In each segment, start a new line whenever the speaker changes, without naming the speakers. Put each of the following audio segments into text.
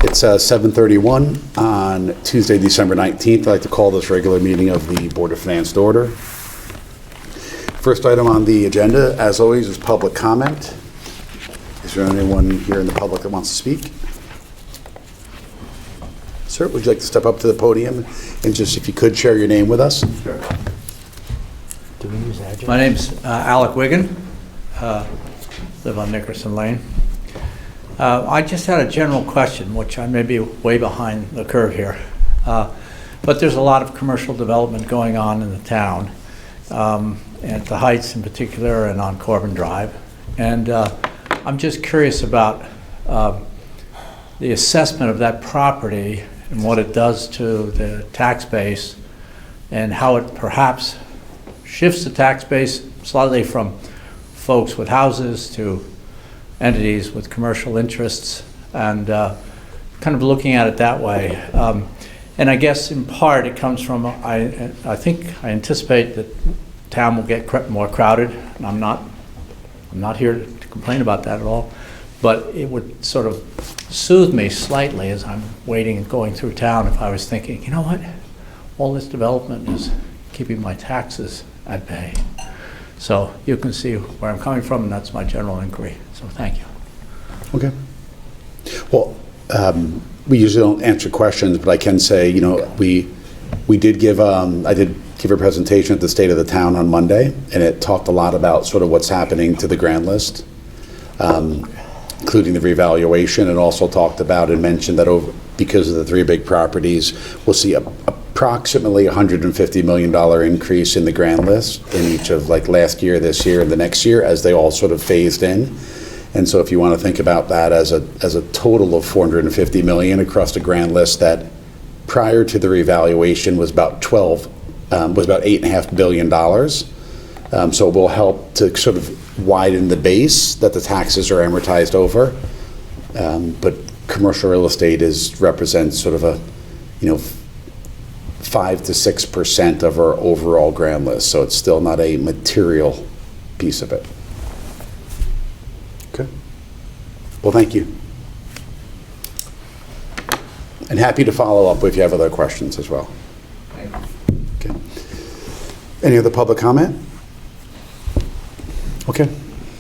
It's 7:31 on Tuesday, December 19th. I'd like to call this regular meeting of the Board of Finance to order. First item on the agenda, as always, is public comment. Is there anyone here in the public that wants to speak? Sir, would you like to step up to the podium and just, if you could, share your name with us?
Sure.
Do we use Adjournment?
My name's Alec Wiggin. Live on Nickerson Lane. I just had a general question, which I may be way behind the curve here. But there's a lot of commercial development going on in the town, at the Heights in particular and on Corbin Drive. And I'm just curious about the assessment of that property and what it does to the tax base and how it perhaps shifts the tax base slightly from folks with houses to entities with commercial interests, and kind of looking at it that way. And I guess in part it comes from, I anticipate that town will get more crowded, and I'm not here to complain about that at all, but it would sort of soothe me slightly as I'm waiting and going through town if I was thinking, you know what, all this development is keeping my taxes at bay. So you can see where I'm coming from, and that's my general inquiry. So thank you.
Okay. Well, we usually don't answer questions, but I can say, you know, we did give, I did give a presentation at the State of the Town on Monday, and it talked a lot about sort of what's happening to the grand list, including the revaluation, and also talked about and mentioned that because of the three big properties, we'll see approximately $150 million increase in the grand list in each of like last year, this year, and the next year as they all sort of phased in. And so if you want to think about that as a total of $450 million across the grand list, that prior to the revaluation was about $8.5 billion. So it will help to sort of widen the base that the taxes are amortized over. But commercial real estate represents sort of a, 5 to 6% of our overall grand list. So it's still not a material piece of it. Okay. Well, thank you. And happy to follow up if you have other questions as well.
Thank you.
Okay. Any other public comment? Okay.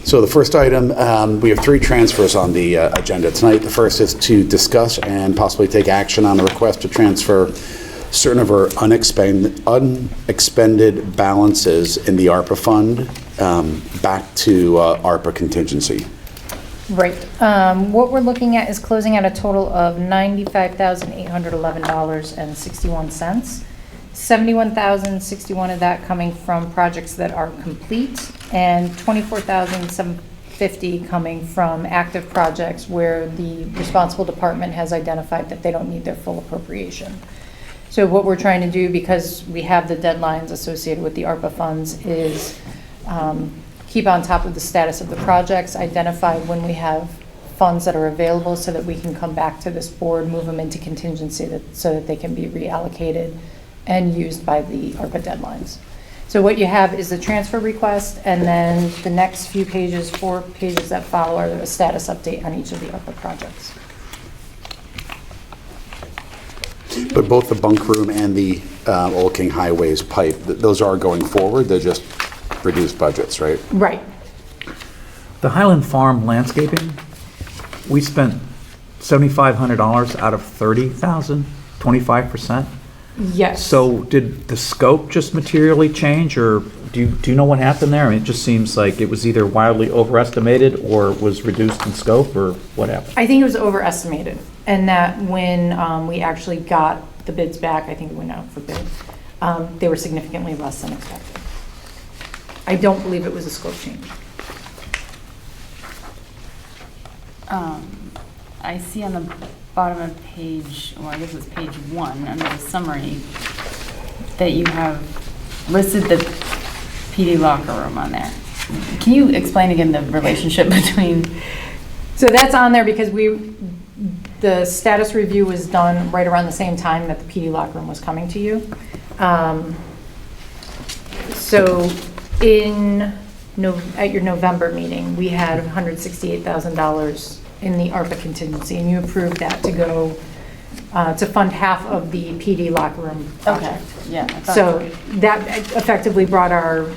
So the first item, we have three transfers on the agenda tonight. The first is to discuss and possibly take action on a request to transfer certain of our unexpended balances in the ARPA fund back to ARPA contingency.
Right. What we're looking at is closing out a total of $95,811.61. $71,061 of that coming from projects that are complete, and $24,750 coming from active projects where the responsible department has identified that they don't need their full appropriation. So what we're trying to do, because we have the deadlines associated with the ARPA funds, is keep on top of the status of the projects, identify when we have funds that are available so that we can come back to this board, move them into contingency so that they can be reallocated and used by the ARPA deadlines. So what you have is the transfer request, and then the next few pages, 4 pages that follow, are a status update on each of the ARPA projects.
But both the bunk room and the Old King Highways pipe, those are going forward. They're just reduced budgets, right?
Right.
The Highland Farm landscaping, we spent $7,500 out of $30,000, 25%.
Yes.
So did the scope just materially change, or do you know what happened there? I mean, it just seems like it was either wildly overestimated or was reduced in scope, or what happened?
I think it was overestimated, and that when we actually got the bids back, I think it went out for bid, they were significantly less than expected. I don't believe it was a scope change.
I see on the bottom of page, well, I guess it's page 1, under the summary, that you have listed the PD locker room on there. Can you explain again the relationship between?
So that's on there because the status review was done right around the same time that the PD locker room was coming to you. So at your November meeting, we had $168,000 in the ARPA contingency, and you approved that to go, to fund half of the PD locker room
Okay,
project.
yeah. I thought
So that effectively brought our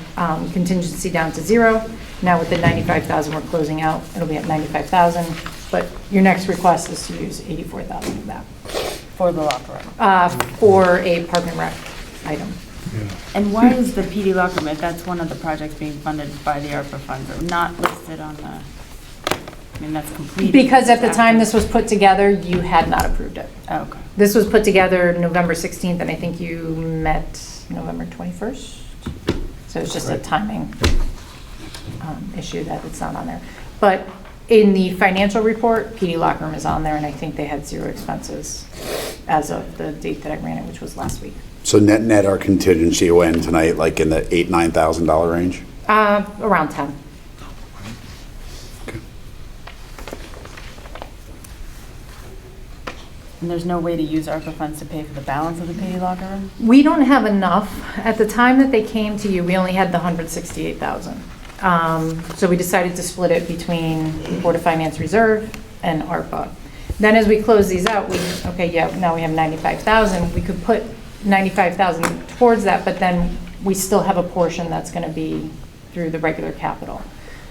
contingency down to 0. Now with the 95,000 we're closing out, it'll be at 95,000. But your next request is to use 84,000 of that
For the locker room.
for a park and rec item.
And why is the PD locker room, if that's one of the projects being funded by the ARPA funds, or not listed on the, I mean, that's completed?
Because at the time
Active.
this was put together, you had not approved it.
Oh, okay.
This was put together November 16th, and I think you met November 21st. So it's just a timing issue that it's not on there. But in the financial report, PD locker room is on there, and I think they had 0 expenses as of the date that I ran it, which was last week.
So net our contingency will end tonight, like in the $8,000-9,000 range?
Around 10.
And there's no way to use ARPA funds to pay for the balance of the PD locker room?
We don't have enough. At the time that they came to you, we only had the 168,000. So we decided to split it between Board of Finance Reserve and ARPA. Then as we close these out, now we have 95,000. We could put 95,000 towards that, but then we still have a portion that's going to be through the regular capital.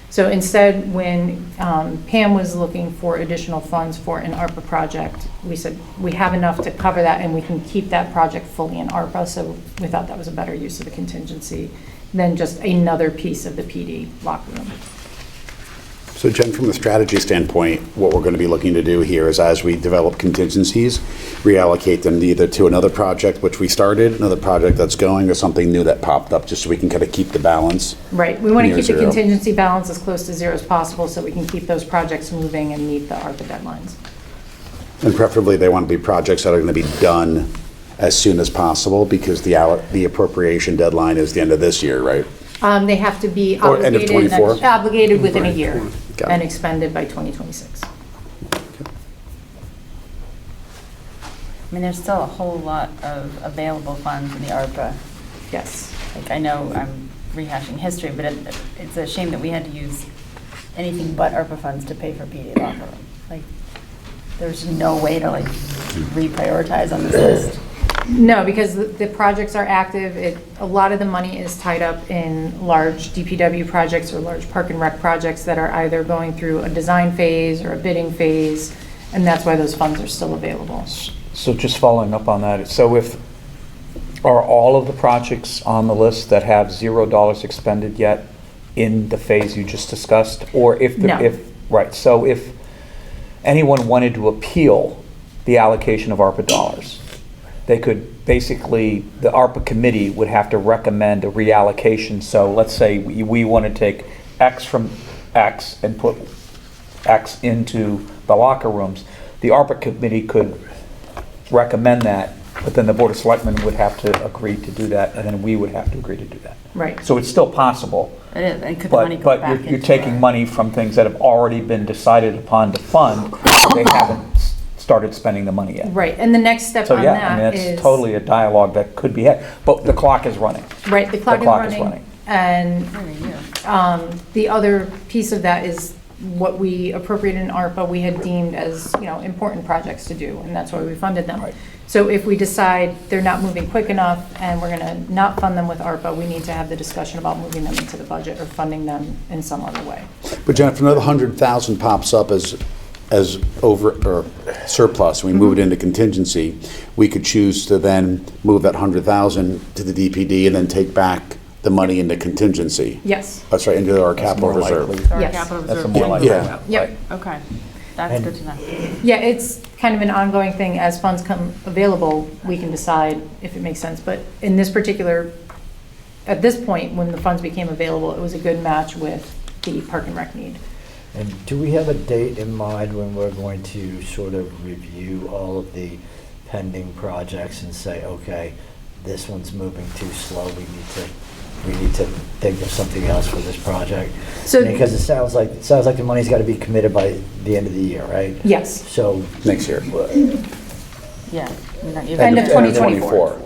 So instead, when Pam was looking for additional funds for an ARPA project, we said we have enough to cover that and we can keep that project fully in ARPA. So we thought that was a better use of the contingency than just another piece of the PD locker room.
So Jen, from a strategy standpoint, what we're going to be looking to do here is as we develop contingencies, reallocate them either to another project which we started, another project that's going, or something new that popped up, just so we can kind of keep the balance.
Right, we want to
Near
keep the
zero.
contingency balance as close to 0 as possible so we can keep those projects moving and meet the ARPA deadlines.
And preferably, they want to be projects that are going to be done as soon as possible, because the appropriation deadline is the end of this year, right?
They have to be
Or end of
obligated,
24?
obligated within a year
Got it.
and expended by 2026.
I mean, there's still a whole lot of available funds in the ARPA.
Yes.
Like, I know I'm rehashing history, but it's a shame that we had to use anything but ARPA funds to pay for PD locker room. Like, there's no way to like reprioritize on this list.
No, because the projects are active. A lot of the money is tied up in large DPW projects or large park and rec projects that are either going through a design phase or a bidding phase, and that's why those funds are still available.
So just following up on that, so are all of the projects on the list that have $0 expended yet in the phase you just discussed? Or
No.
Right, so if anyone wanted to appeal the allocation of ARPA dollars, they could basically, the ARPA committee would have to recommend a reallocation. So let's say we want to take X from X and put X into the locker rooms. The ARPA committee could recommend that, but then the Board of Selectmen would have to agree to do that, and then we would have to agree to do that.
Right.
So it's still possible,
It is, and could the money
but
go back
you're
into
taking
our-
money from things that have already been decided upon to fund. They haven't started spending the money yet.
Right, and the next step
So
on
yeah, I
that
mean,
is.
that's totally a dialogue that could be had, but the clock is running.
Right, the clock is running.
running.
And
Every year.
the other piece of that is what we appropriated in ARPA, we had deemed as, important projects to do, and that's why we funded them.
Right.
So if we decide they're not moving quick enough and we're going to not fund them with ARPA, we need to have the discussion about moving them into the budget or funding them in some other way.
But Jen, if another 100,000 pops up as over or surplus, and we move it into contingency, we could choose to then move that 100,000 to the DPD and then take back the money into contingency.
Yes.
That's right, into our
That's
capital
more
reserve.
likely.
So our
Yes.
capital
That's a
reserve.
more likely.
Yeah.
Yep.
Right.
Okay, that's good to know.
Yeah, it's kind of an ongoing thing. As funds come available, we can decide if it makes sense. But in this particular, at this point, when the funds became available, it was a good match with the park and rec need.
And do we have a date in mind when we're going to sort of review all of the pending projects and say, okay, this one's moving too slow, we need to think of something else for this project?
So-
Because it sounds like the money's got to be committed by the end of the year, right?
Yes.
So,
Next year.
Yeah.
End of 2024.
2024.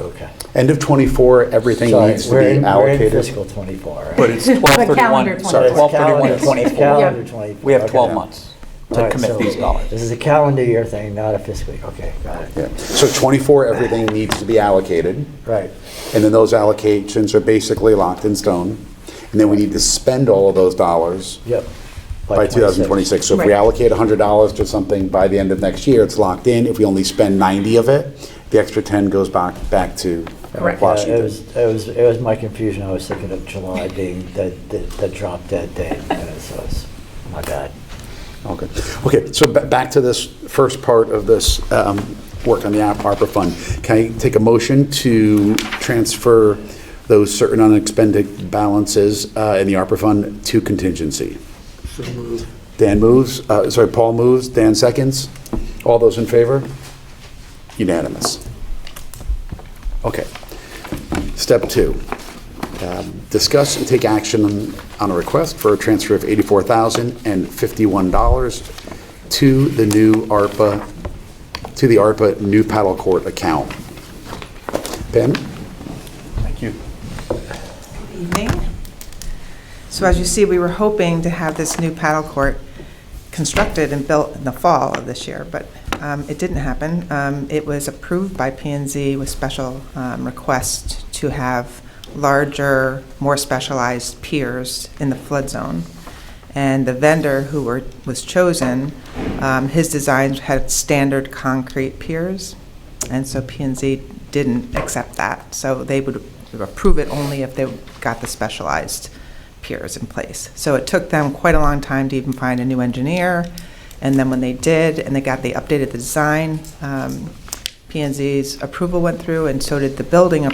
okay.
End of '24, everything
Sorry,
needs to
we're
be
in
allocated.
fiscal '24, right?
But it's
calendar
12/31,
24.
sorry,
It's
12/31
calendar
to 24.
Calendar
Yeah.
24.
We have
okay.
12 months
All
to
right,
commit
so
these dollars.
This is a calendar year thing, not a fiscal year. Okay, got it.
Yeah. So '24, everything needs to be allocated.
Right.
And then those allocations are basically locked in stone. And then we need to spend all of those dollars
Yep.
by 2026. So if we
Right.
allocate $100 to something by the end of next year, it's locked in. If we only spend 90 of it, the extra 10 goes back to
Correct.
Washington.
It was my confusion. I was thinking of July being the drop dead date. So it's my bad.
Okay. Okay, so back to this first part of this work on the ARPA fund. Can I take a motion to transfer those certain unexpended balances in the ARPA fund to contingency?
So moved.
Dan moves, Paul moves, Dan seconds. All those in favor? Unanimous. Okay. Step 2. Discuss and take action on a request for a transfer of $84,051 to the ARPA new paddle court account. Ben?
Thank you.
Evening. So as you see, we were hoping to have this new paddle court constructed and built in the fall of this year, but it didn't happen. It was approved by P&Z with special request to have larger, more specialized piers in the flood zone. And the vendor who was chosen, his designs had standard concrete piers, and so P&Z didn't accept that. So they would approve it only if they got the specialized piers in place. So it took them quite a long time to even find a new engineer, and then when they did, and they updated the design, P&Z's approval went through, and so did the building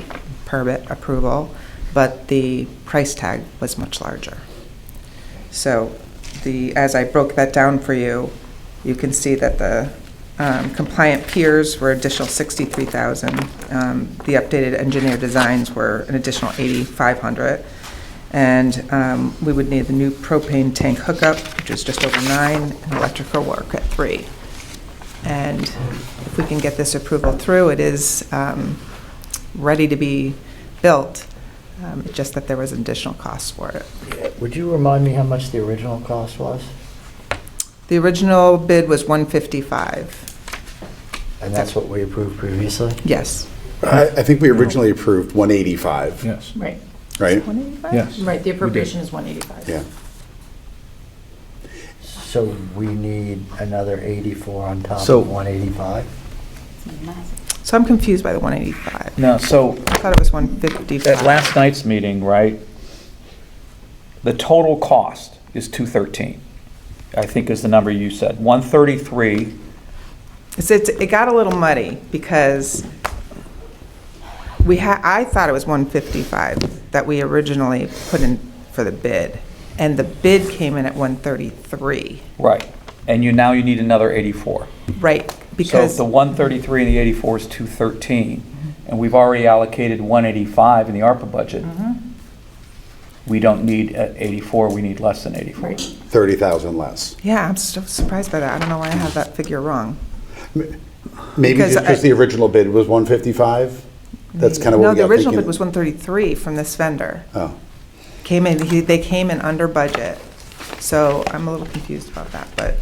permit approval, but the price tag was much larger. So as I broke that down for you, you can see that the compliant piers were additional $63,000. The updated engineer designs were an additional $8,500. And we would need the new propane tank hookup, which is just over $9,000, and electrical work at $3,000. And if we can get this approval through, it is ready to be built, just that there was additional costs for it.
Would you remind me how much the original cost was?
The original bid was $155,000.
And that's what we approved previously?
Yes.
I think we originally approved 185,
Yes.
Right.
right?
185?
Yes.
Right, the appropriation is 185.
Yeah.
So we need another 84 on top
So-
of 185?
So I'm confused by the 185.
No, so
I thought it was 155.
at last night's meeting, right, the total cost is 213, I think is the number you said. 133,
It got a little muddy because I thought it was 155 that we originally put in for the bid, and the bid came in at 133.
right, and now you need another 84.
Right,
So if
because,
the 133 and the 84 is 213, and we've already allocated 185 in the ARPA budget, we don't need 84, we need less than 84.
Right.
30,000 less.
yeah, I'm so surprised by that. I don't know why I have that figure wrong.
Maybe
Because
just because
I-
the original bid was 155? That's kind of what
No,
we
the
got
original
thinking.
bid was 133 from this vendor.
Oh,
They came in under budget, so I'm a little confused about that, but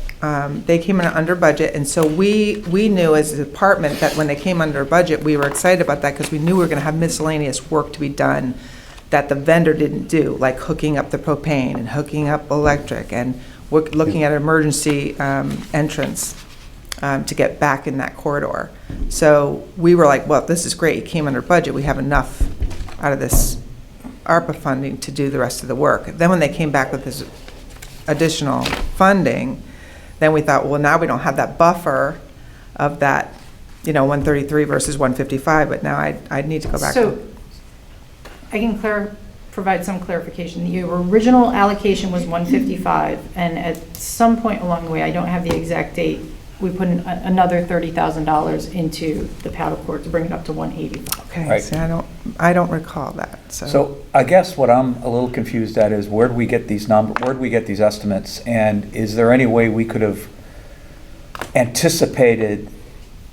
they came in under budget, and so we knew as a department that when they came under budget, we were excited about that because we knew we were gonna have miscellaneous work to be done that the vendor didn't do, like hooking up the propane and hooking up electric and looking at emergency entrance to get back in that corridor. So we were like, well, this is great, it came under budget, we have enough out of this ARPA funding to do the rest of the work. Then when they came back with this additional funding, then we thought, well, now we don't have that buffer of that, 133 versus 155, but now I'd need to go back.
So I can provide some clarification. Your original allocation was 155, and at some point along the way, I don't have the exact date, we put in another $30,000 into the paddle court to bring it up to 185.
Okay,
Right.
see, I don't recall that, so.
So I guess what I'm a little confused at is where do we get these estimates? And is there any way we could have anticipated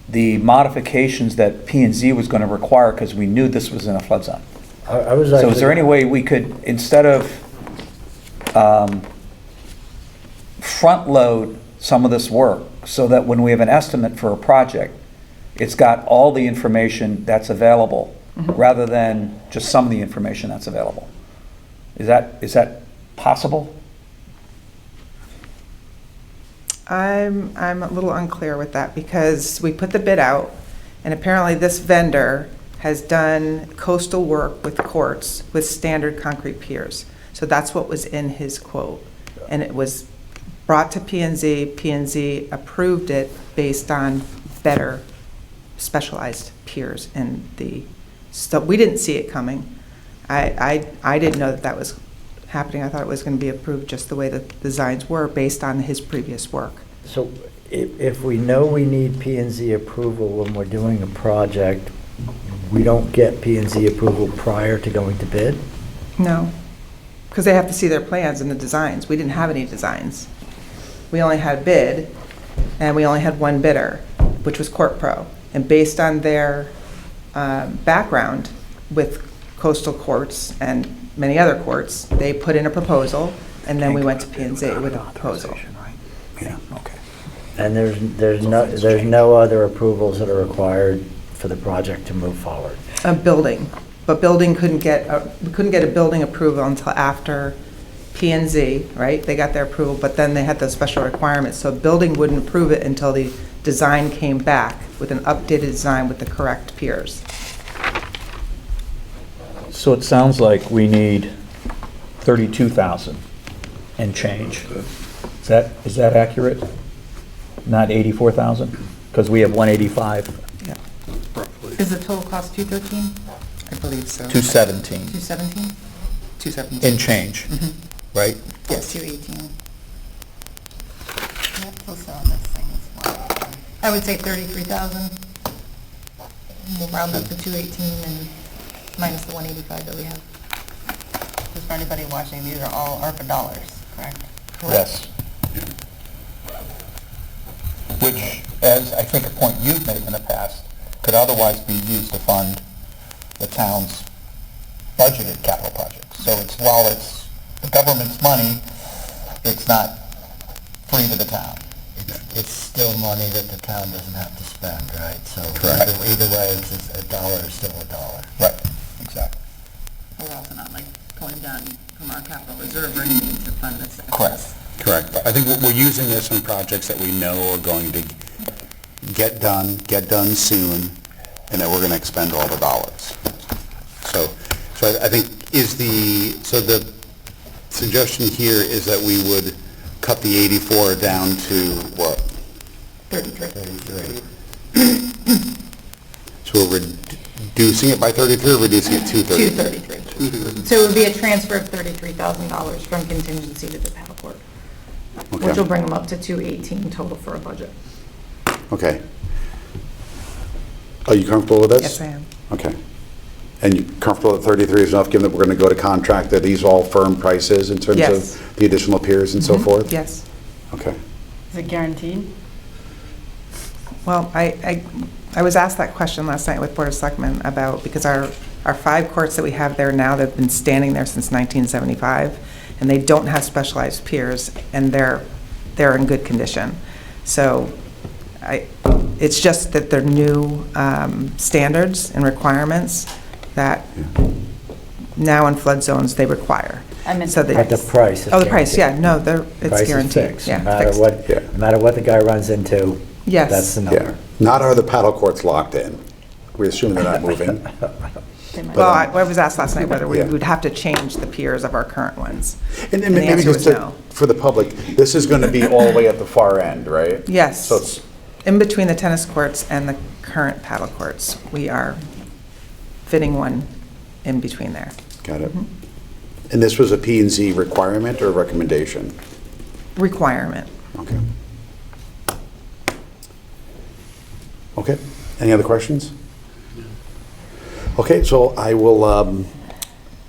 the modifications that P and Z was going to require because we knew this was in a flood zone.
I was
So is there any way we could, instead of front load some of this work so that when we have an estimate for a project, it's got all the information that's available rather than just some of the information that's available? Is that possible?
I'm a little unclear with that because we put the bid out and apparently this vendor has done coastal work with courts with standard concrete piers. So that's what was in his quote. And it was brought to P&Z. P&Z approved it based on better specialized piers in the, so we didn't see it coming. I didn't know that that was happening. I thought it was going to be approved just the way the designs were based on his previous work.
So if we know we need P and Z approval when we're doing a project, we don't get P and Z approval prior to going to bid?
No, because they have to see their plans and the designs. We didn't have any designs. We only had bid, and we only had one bidder, which was Court Pro. And based on their background with coastal courts and many other courts, they put in a proposal, and then we went to P&Z with a proposal.
Yeah, okay.
And there's no other approvals that are required for the project to move forward?
A building, but building we couldn't get a building approval until after P&Z, right? They got their approval, but then they had those special requirements, so building wouldn't approve it until the design came back with an updated design with the correct piers.
So it sounds like we need 32,000 and change. Is that accurate? Not 84,000? Because we have 185.
Yeah,
Is the total cost 213,
I believe so.
217
217?
217.
and change, right?
Yes.
218. Yeah, close on this thing as well. I would say 33,000. We'll round up to 218 and minus the 185 that we have. Just for anybody watching, these are all ARPA dollars, correct?
Yes. Which, as I think a point you've made in the past, could otherwise be used to fund the town's budgeted capital projects. So while it's the government's money, it's not free to the town.
It's still money that the town doesn't have to spend, right? So
Correct.
either way, it's a dollar is still a dollar.
Right, exactly.
We're also not like pulling down from our capital reserve or anything to fund this.
Correct.
Correct. I think we're using this on projects that we know are going to get done soon, and that we're going to expend all the dollars. So I think the suggestion here is that we would cut the 84 down to what?
33.
So we're reducing it by 33 or reducing it to 33?
233. So it would be a transfer of $33,000 from contingency to the paddle court,
Okay.
which will bring them up to 218 total for a budget.
Okay. Are you comfortable with this?
Yes, I am.
Okay. And you comfortable that 33 is enough, given that we're going to go to contract? Are these all firm prices in terms
Yes.
of the additional piers and so forth?
Yes.
Okay.
Is it guaranteed?
Well, I was asked that question last night with Board of Selectmen about, because our 5 courts that we have there now, they've been standing there since 1975, and they don't have specialized piers, and they're in good condition. So it's just that they're new standards and requirements that now in flood zones they require.
I meant
So
the
they-
But the price is
Oh, the price,
guaranteed.
yeah, no, it's
Price is
guaranteed.
fixed.
Yeah,
No matter
fixed.
what,
Yeah.
no matter what the guy runs into,
Yes.
that's the number.
Not are the paddle courts locked in? We assume they're not moving.
Well, I was asked last night whether we
Yeah.
would have to change the piers of our current ones.
And
the
maybe
answer
just
was no.
for the public, this is going to be all the way at the far end, right?
Yes.
So it's,
In between the tennis courts and the current paddle courts, we are fitting one in between there.
got it. And this was a P and Z requirement or recommendation?
Requirement.
Okay. Okay, any other questions? Okay, so I will,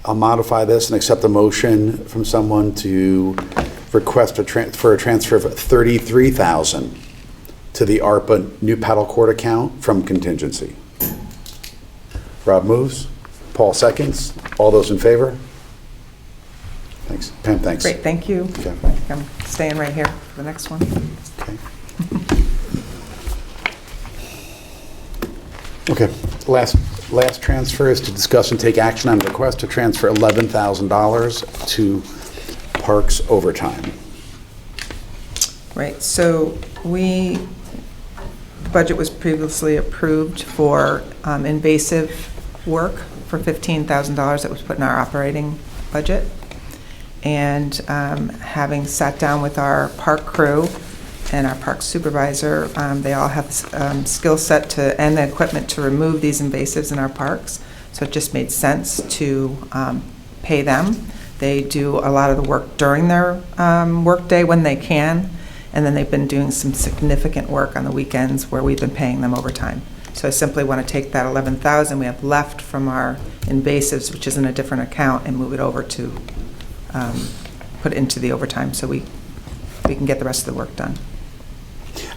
I'll modify this and accept a motion from someone to request for a transfer of $33,000 to the ARPA new paddle court account from contingency. Rob moves. Paul seconds. All those in favor? Thanks. Pam, thanks.
Great, thank you.
Okay.
I'm staying right here for the next one.
Okay. Okay. Last transfer is to discuss and take action on a request to transfer $11,000 to Parks overtime.
Right, so the budget was previously approved for invasive work for $15,000 that was put in our operating budget. And having sat down with our park crew and our park supervisor, they all have skill set to and the equipment to remove these invasives in our parks. So it just made sense to pay them. They do a lot of the work during their workday when they can, and then they've been doing some significant work on the weekends where we've been paying them overtime. So I simply want to take that $11,000 we have left from our invasives, which is in a different account, and move it over to put it into the overtime so we can get the rest of the work done.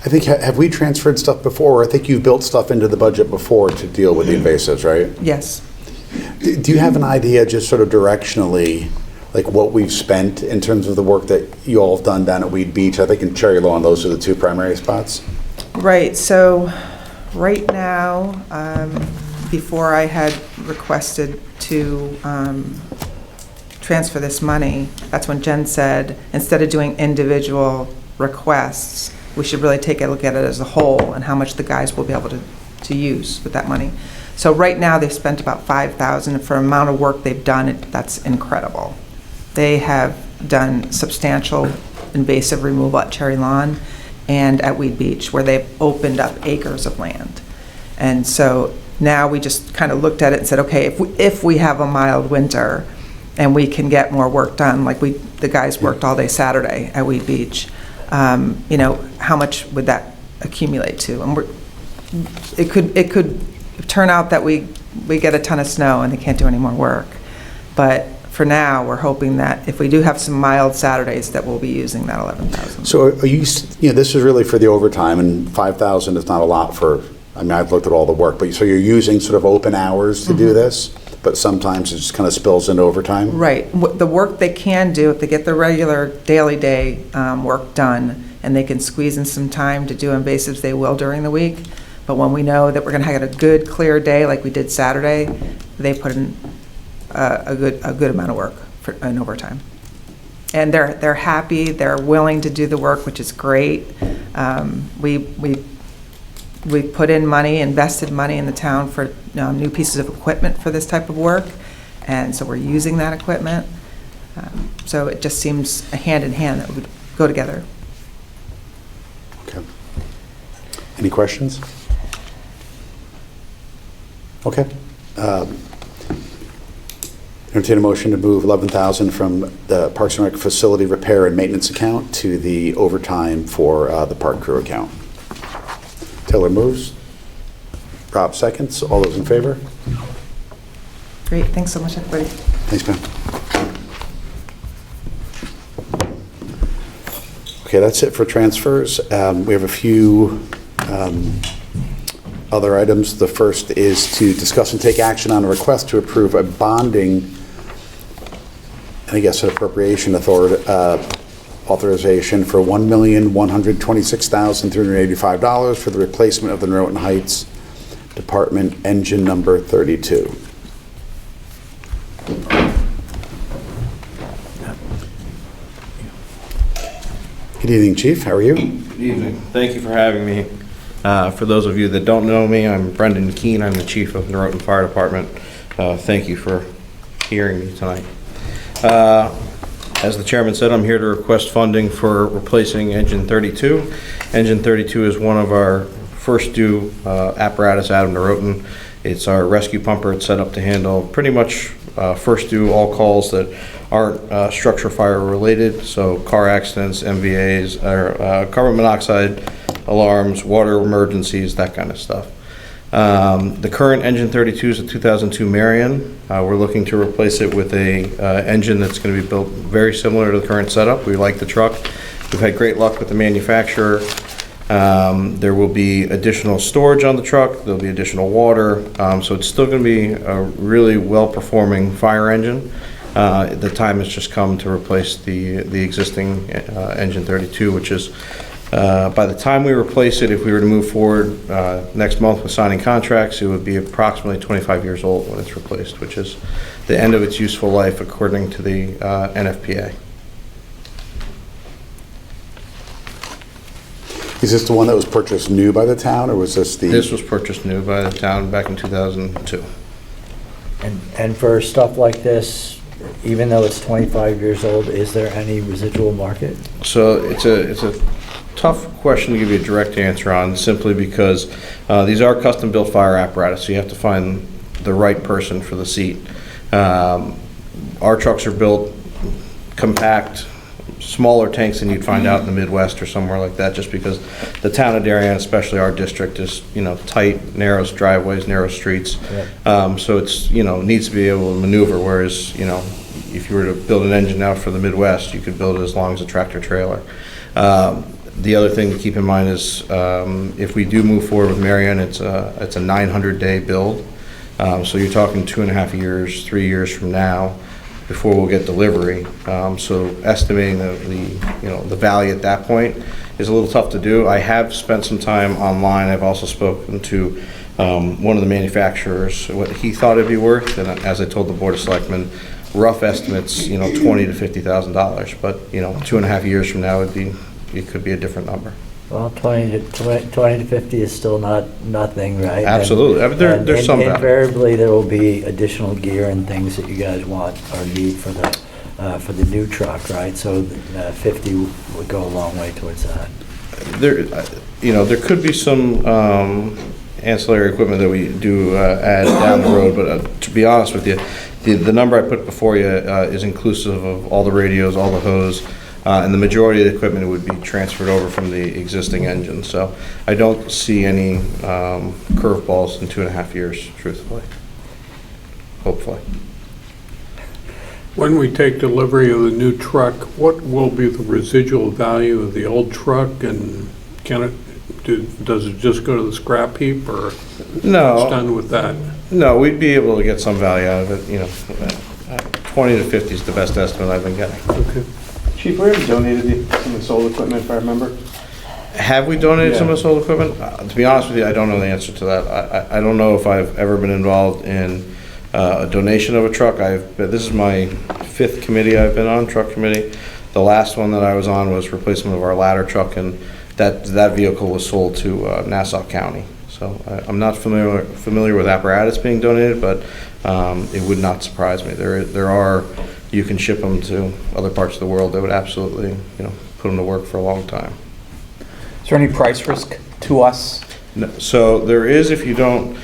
I think, have we transferred stuff before? I think you've built stuff into the budget before to deal with the invasives, right?
Yes.
Do you have an idea, just sort of directionally, like what we've spent in terms of the work that you all have done down at Weed Beach? I think in Cherry Lawn, those are the two primary spots.
Right, so right now, before I had requested to transfer this money, that's when Jen said, instead of doing individual requests, we should really take a look at it as a whole and how much the guys will be able to use with that money. So right now, they've spent about $5,000. For the amount of work they've done, that's incredible. They have done substantial invasive removal at Cherry Lawn and at Weed Beach, where they've opened up acres of land. And so now we just kind of looked at it and said, okay, if we have a mild winter and we can get more work done, like the guys worked all day Saturday at Weed Beach, you know, how much would that accumulate to? And it could turn out that we get a ton of snow and they can't do any more work. But for now, we're hoping that if we do have some mild Saturdays, that we'll be using that $11,000.
So are you know, this is really for the overtime, and $5,000 is not a lot for, I mean, I've looked at all the work, but so you're using sort of open hours to do this, but sometimes it just kind of spills into overtime?
Right. The work they can do, if they get the regular daily day work done, and they can squeeze in some time to do invasives, they will during the week. But when we know that we're going to have a good, clear day like we did Saturday, they put in a good amount of work in overtime. And they're happy, they're willing to do the work, which is great. We put in money, invested money in the town for new pieces of equipment for this type of work, and so we're using that equipment. So it just seems a hand in hand that would go together.
Okay. Any questions? Okay. Entertain a motion to move $11,000 from the Parks and Rec facility repair and maintenance account to the overtime for the park crew account. Taylor moves. Rob seconds. All those in favor?
Great, thanks so much, everybody.
Thanks, Pam. Okay, that's it for transfers. We have a few other items. The first is to discuss and take action on a request to approve a bonding, and I guess an appropriation authorization for $1,126,385 for the replacement of the Noroton Heights Department engine number 32. Good evening, Chief. How are you?
Good evening. Thank you for having me. For those of you that don't know me, I'm Brendan Keene. I'm the Chief of Noroton Fire Department. Thank you for hearing me tonight. As the chairman said, I'm here to request funding for replacing engine 32. Engine 32 is one of our first due apparatus out of Noroton. It's our rescue pumper. It's set up to handle pretty much first due all calls that aren't structure fire related, so car accidents, MVAs, or carbon monoxide alarms, water emergencies, that kind of stuff. The current engine 32 is a 2002 Marion. We're looking to replace it with a engine that's going to be built very similar to the current setup. We like the truck. We've had great luck with the manufacturer. There will be additional storage on the truck, there'll be additional water, so it's still going to be a really well-performing fire engine. The time has just come to replace the existing engine 32, which is, by the time we replace it, if we were to move forward next month with signing contracts, it would be approximately 25 years old when it's replaced, which is the end of its useful life according to the NFPA.
Is this the one that was purchased new by the town, or was this the?
This was purchased new by the town back in 2002.
And for stuff like this, even though it's 25 years old, is there any residual market?
So it's a tough question to give you a direct answer on, simply because these are custom-built fire apparatus, so you have to find the right person for the seat. Our trucks are built compact, smaller tanks than you'd find out in the Midwest or somewhere like that, just because the town of Darien, especially our district, is, tight, narrow driveways, narrow streets.
Yeah.
So it's, needs to be able to maneuver, whereas, if you were to build an engine out for the Midwest, you could build it as long as a tractor trailer. The other thing to keep in mind is, if we do move forward with Marion, it's a 900-day build. So you're talking 2.5 years, 3 years from now before we'll get delivery. So estimating the value at that point is a little tough to do. I have spent some time online. I've also spoken to one of the manufacturers, what he thought it'd be worth, and as I told the Board of Selectmen, rough estimates, $20,000 to $50,000. But 2.5 years from now, it could be a different number.
Well, 20 to 50 is still nothing, right?
Absolutely. I mean, there's some value.
Invariably, there will be additional gear and things that you guys want or need for the new truck, right? So 50 would go a long way towards that.
There could be some ancillary equipment that we do add down the road, but to be honest with you, the number I put before you is inclusive of all the radios, all the hose, and the majority of the equipment would be transferred over from the existing engine. So I don't see any curveballs in 2.5 years, truthfully. Hopefully.
When we take delivery of the new truck, what will be the residual value of the old truck, and does it just go to the scrap heap, or
No.
what's done with that?
No, we'd be able to get some value out of it. 20 to 50 is the best estimate I've been getting.
Okay.
Chief, we already donated some of the solar equipment, if I remember.
Have we donated some of the
Yeah.
solar equipment? To be honest with you, I don't know the answer to that. I don't know if I've ever been involved in a donation of a truck. This is my 5th committee I've been on, truck committee. The last one that I was on was replacement of our ladder truck, and that vehicle was sold to Nassau County. So I'm not familiar with apparatus being donated, but it would not surprise me. There are, you can ship them to other parts of the world that would absolutely, put them to work for a long time.
Is there any price risk to us?
No, so there is if we don't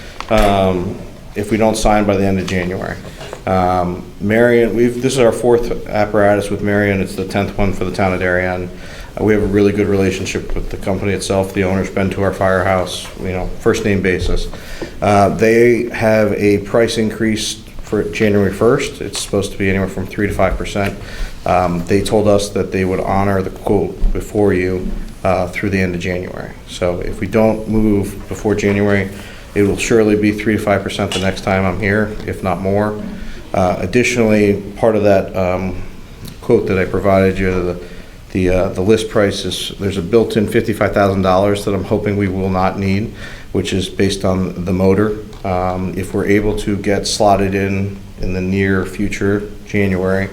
sign by the end of January. Marion, this is our 4th apparatus with Marion. It's the 10th one for the town of Darien. We have a really good relationship with the company itself. The owner's been to our firehouse, first name basis. They have a price increase for January 1st. It's supposed to be anywhere from 3 to 5%. They told us that they would honor the quote before you through the end of January. So if we don't move before January, it will surely be 3 to 5% the next time I'm here, if not more. Additionally, part of that quote that I provided you, the list price is, there's a built-in $55,000 that I'm hoping we will not need, which is based on the motor. If we're able to get slotted in the near future, January,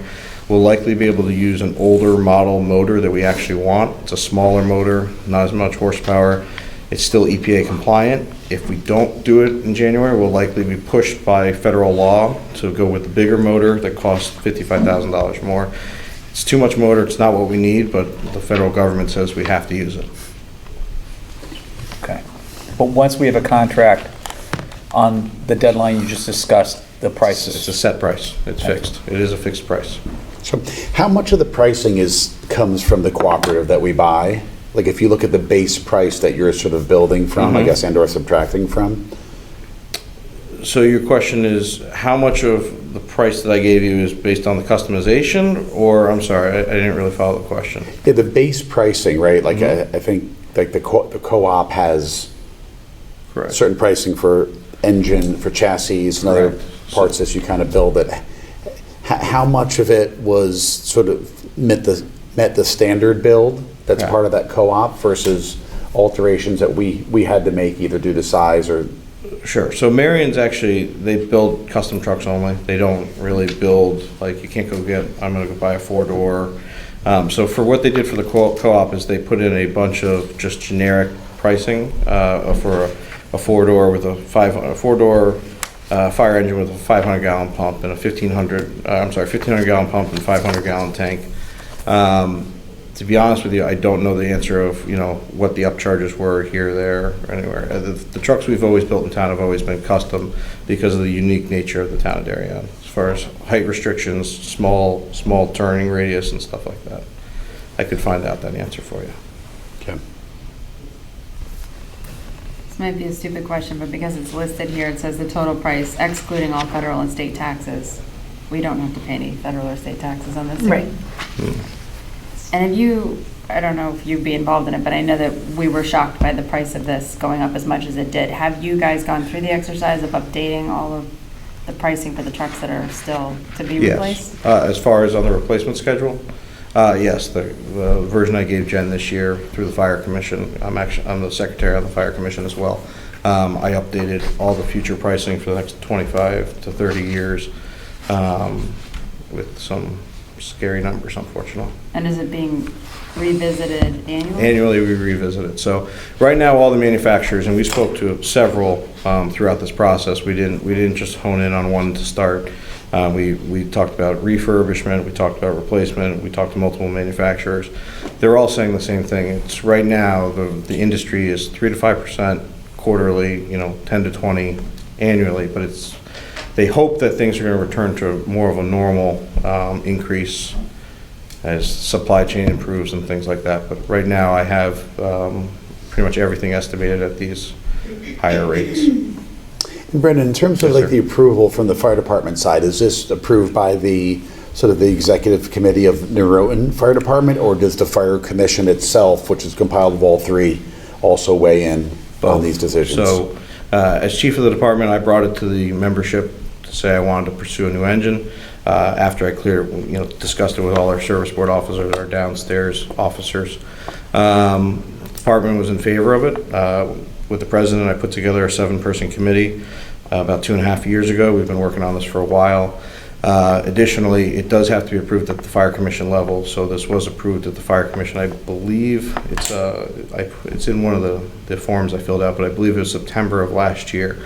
we'll likely be able to use an older model motor that we actually want. It's a smaller motor, not as much horsepower. It's still EPA compliant. If we don't do it in January, we'll likely be pushed by federal law to go with the bigger motor that costs $55,000 more. It's too much motor, it's not what we need, but the federal government says we have to use it.
Okay. But once we have a contract on the deadline you just discussed, the prices.
It's a set price, it's fixed. It is a fixed price.
So how much of the pricing comes from the cooperative that we buy? Like if you look at the base price that you're sort of building from, I guess, and/or subtracting from?
So your question is, how much of the price that I gave you is based on the customization, or, I'm sorry, I didn't really follow the question.
Yeah, the base pricing, right? Like I think like the co-op has
Correct.
certain pricing for engine, for chassis, and other
Correct.
parts as you kind of build it. How much of it was sort of met the standard build that's
Yeah.
part of that co-op versus alterations that we had to make either due to size or?
Sure. So Marion's actually, they build custom trucks only. They don't really build, like, you can't go get, I'm gonna go buy a four-door. So for what they did for the co-op is they put in a bunch of just generic pricing for a four-door with a four-door fire engine with a 500-gallon pump and a 1,500-gallon pump and 500-gallon tank. To be honest with you, I don't know the answer of, what the upcharges were here, there, or anywhere. The trucks we've always built in town have always been custom because of the unique nature of the town of Darien, as far as height restrictions, small turning radius and stuff like that. I could find out that answer for you.
Okay.
This might be a stupid question, but because it's listed here, it says the total price excluding all federal and state taxes. We don't have to pay any federal or state taxes on this. do we?
Right.
And have you, I don't know if you'd be involved in it, but I know that we were shocked by the price of this going up as much as it did. Have you guys gone through the exercise of updating all of the pricing for the trucks that are still to be replaced?
Yes. As far as on the replacement schedule, yes, the version I gave Jen this year through the Fire Commission, I'm the secretary of the Fire Commission as well. I updated all the future pricing for the next 25 to 30 years with some scary numbers, unfortunately.
And is it being revisited annually?
Annually, we revisit it. So right now, all the manufacturers, and we spoke to several throughout this process. We didn't just hone in on one to start. We talked about refurbishment, we talked about replacement, we talked to multiple manufacturers. They're all saying the same thing. It's right now, the industry is 3 to 5% quarterly, 10 to 20 annually, but they hope that things are going to return to more of a normal increase as supply chain improves and things like that. But right now, I have pretty much everything estimated at these higher rates.
And Brendan, in terms of
Yes,
like
sir.
the approval from the fire department side, is this approved by the sort of the executive committee of Noroton Fire Department, or does the fire commission itself, which is compiled of all three, also weigh in on these decisions?
So, as chief of the department, I brought it to the membership to say I wanted to pursue a new engine. After I discussed it with all our service board officers, our downstairs officers. The department was in favor of it. With the president, I put together a 7-person committee about 2.5 years ago. We've been working on this for a while. Additionally, it does have to be approved at the fire commission level, so this was approved at the fire commission. I believe it's in one of the forms I filled out, but I believe it was September of last year.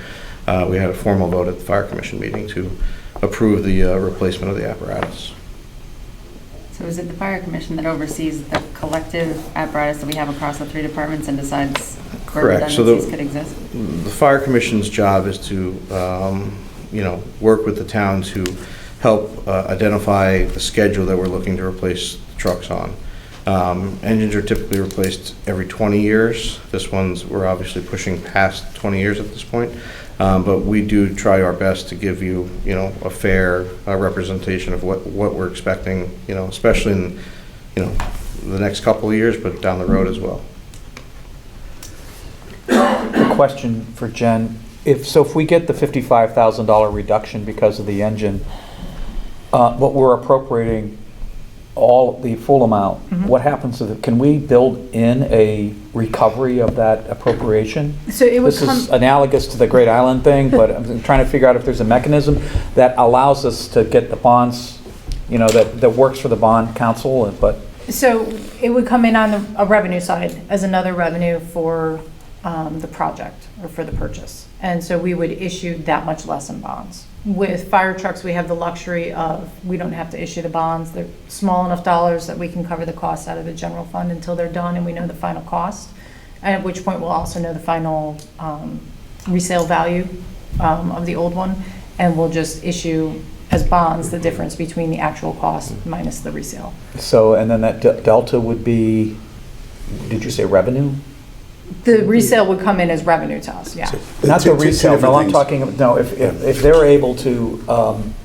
We had a formal vote at the fire commission meeting to approve the replacement of the apparatus.
So is it the fire commission that oversees the collective apparatus that we have across the 3 departments and decides where
Correct. So
redundancies could exist?
The fire commission's job is to, work with the town to help identify the schedule that we're looking to replace the trucks on. Engines are typically replaced every 20 years. We're obviously pushing past 20 years at this point. But we do try our best to give you, a fair representation of what we're expecting, especially in, the next couple of years, but down the road as well.
A question for Jen. If we get the $55,000 reduction because of the engine, but we're appropriating the full amount, what happens to can we build in a recovery of that appropriation?
So it would
This is analogous to the Great Island thing, but I'm trying to figure out if there's a mechanism that allows us to get the bonds, that works for the bond council, but.
So it would come in on a revenue side as another revenue for the project or for the purchase. And so we would issue that much less in bonds. With fire trucks, we have the luxury of, we don't have to issue the bonds. They're small enough dollars that we can cover the costs out of the general fund until they're done and we know the final cost. And at which point we'll also know the final resale value of the old one. And we'll just issue as bonds the difference between the actual cost minus the resale.
So, and then that delta would be, did you say revenue?
The resale would come in as revenue to us, yeah.
Not the
Two
resale,
different
no, I'm
things.
talking, if they're able to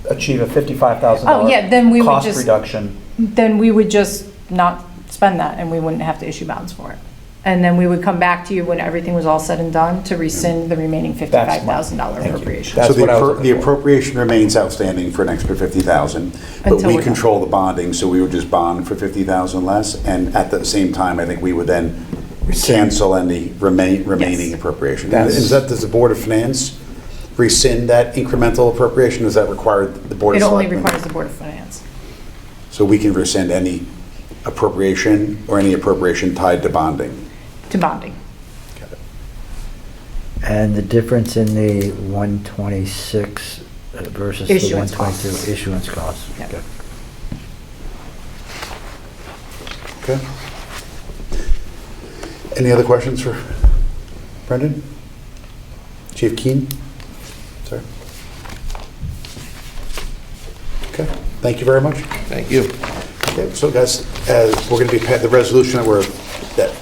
achieve a $55,000
Oh, yeah, then we would
cost
just-
reduction.
Then we would just not spend that and we wouldn't have to issue bonds for it. And then we would come back to you when everything was all said and done to rescind the remaining $55,000
Thank you.
appropriation.
That's
So
what I was
the
looking for.
appropriation remains outstanding for an extra 50,000, but
Until
we
we're done.
control the bonding, so we would just bond for 50,000 less, and at the same time, I think we would then cancel any remaining
Yes.
appropriation.
That's-
Does the Board of Finance rescind that incremental appropriation? Does that require the Board of
It only
Selectmen?
requires the Board of Finance.
So we can rescind any appropriation or any appropriation tied to bonding?
To bonding.
And the difference in the 126 versus the
Issuance
122
costs.
issuance costs?
Yep.
Okay.
Okay. Any other questions for Brendan? Chief Keen? Sorry. Okay, thank you very much.
Thank you.
Okay, so guys, we're going to be, the resolution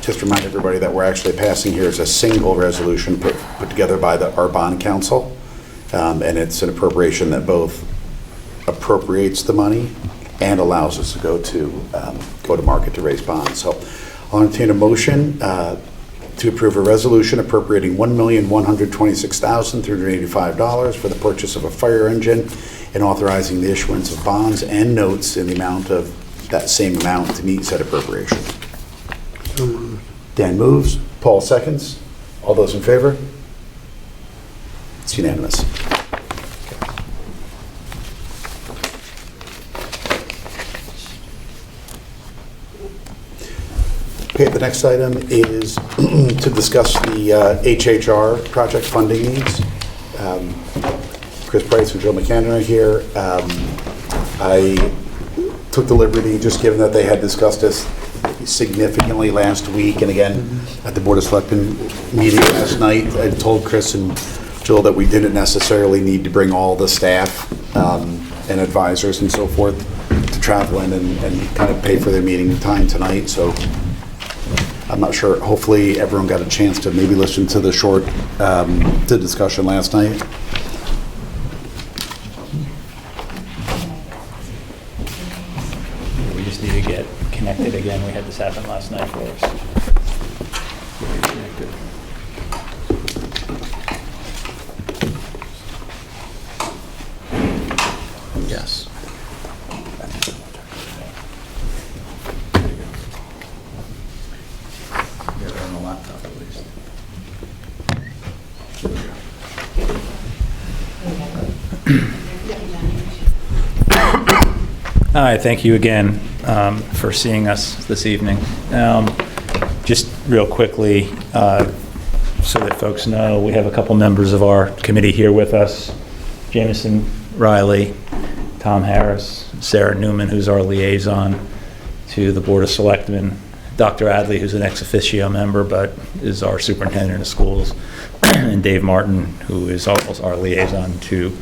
just remind everybody that we're actually passing here is a single resolution put together by our bond council. And it's an appropriation that both appropriates the money and allows us to go to market to raise bonds. So I'll entertain a motion to approve a resolution appropriating $1,126,385 for the purchase of a fire engine and authorizing the issuance of bonds and notes in the amount of that same amount to meet said appropriation. Dan moves. Paul seconds. All those in favor? It's unanimous. Okay, the next item is to discuss the HHR project funding needs. Chris Price and Joe McCann are here. I took the liberty, just given that they had discussed this significantly last week, and again, at the Board of Selectmen meeting last night, I told Chris and Jill that we didn't necessarily need to bring all the staff and advisors and so forth to travel in and kind of pay for their meeting time tonight, so I'm not sure, hopefully everyone got a chance to maybe listen to the short the discussion last night.
We just need to get connected again. We had this happen last night for us. Connected.
Yes.
Get it on the laptop at least. All right, thank you again for seeing us this evening. Just real quickly, so that folks know, we have a couple members of our committee here with us. Jameson Riley, Tom Harris, Sarah Newman, who's our liaison to the Board of Selectmen, Dr. Adley, who's an ex officio member but is our superintendent of schools, and Dave Martin, who is also our liaison to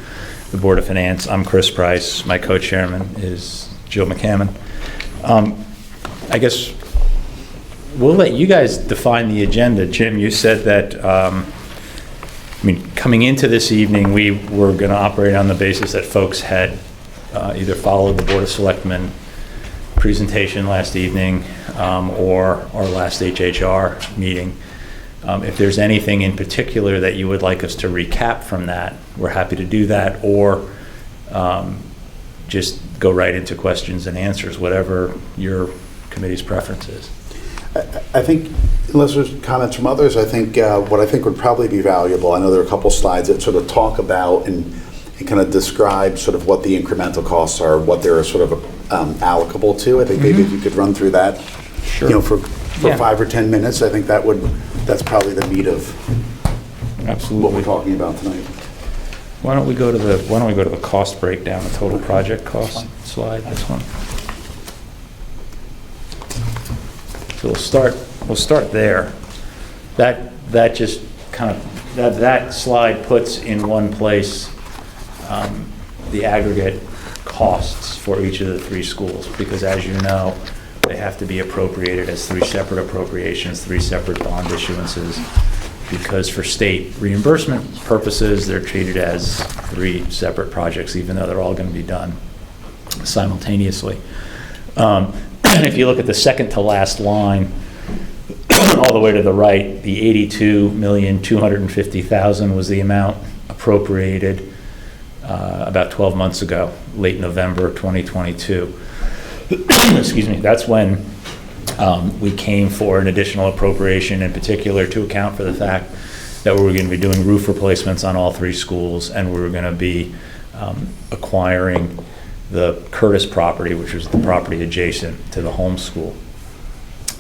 the Board of Finance. I'm Chris Price. My co-chairman is Jill McCammon. I guess we'll let you guys define the agenda. Jim, you said that, coming into this evening, we were going to operate on the basis that folks had either followed the Board of Selectmen presentation last evening or our last HHR meeting. If there's anything in particular that you would like us to recap from that, we're happy to do that, or just go right into questions and answers, whatever your committee's preference is.
I think, unless there's comments from others, I think what I think would probably be valuable, I know there are a couple slides that sort of talk about and kind of describe sort of what the incremental costs are, what they're sort of allocable to. I think maybe if you could run through that,
Sure.
for
Yeah.
5 or 10 minutes, I think that's probably the meat of
Absolutely.
what we're talking about tonight.
Why don't we go to the cost breakdown, the total project cost slide, this one. So we'll start there. That just kind of, that slide puts in one place the aggregate costs for each of the 3 schools, because as you know, they have to be appropriated as 3 separate appropriations, 3 separate bond issuances, because for state reimbursement purposes, they're treated as 3 separate projects, even though they're all going to be done simultaneously. And if you look at the second to last line all the way to the right, the $82,250,000 was the amount appropriated about 12 months ago, late November 2022. Excuse me, that's when we came for an additional appropriation, in particular to account for the fact that we were going to be doing roof replacements on all 3 schools, and we were going to be acquiring the Curtis property, which was the property adjacent to the Holmes school.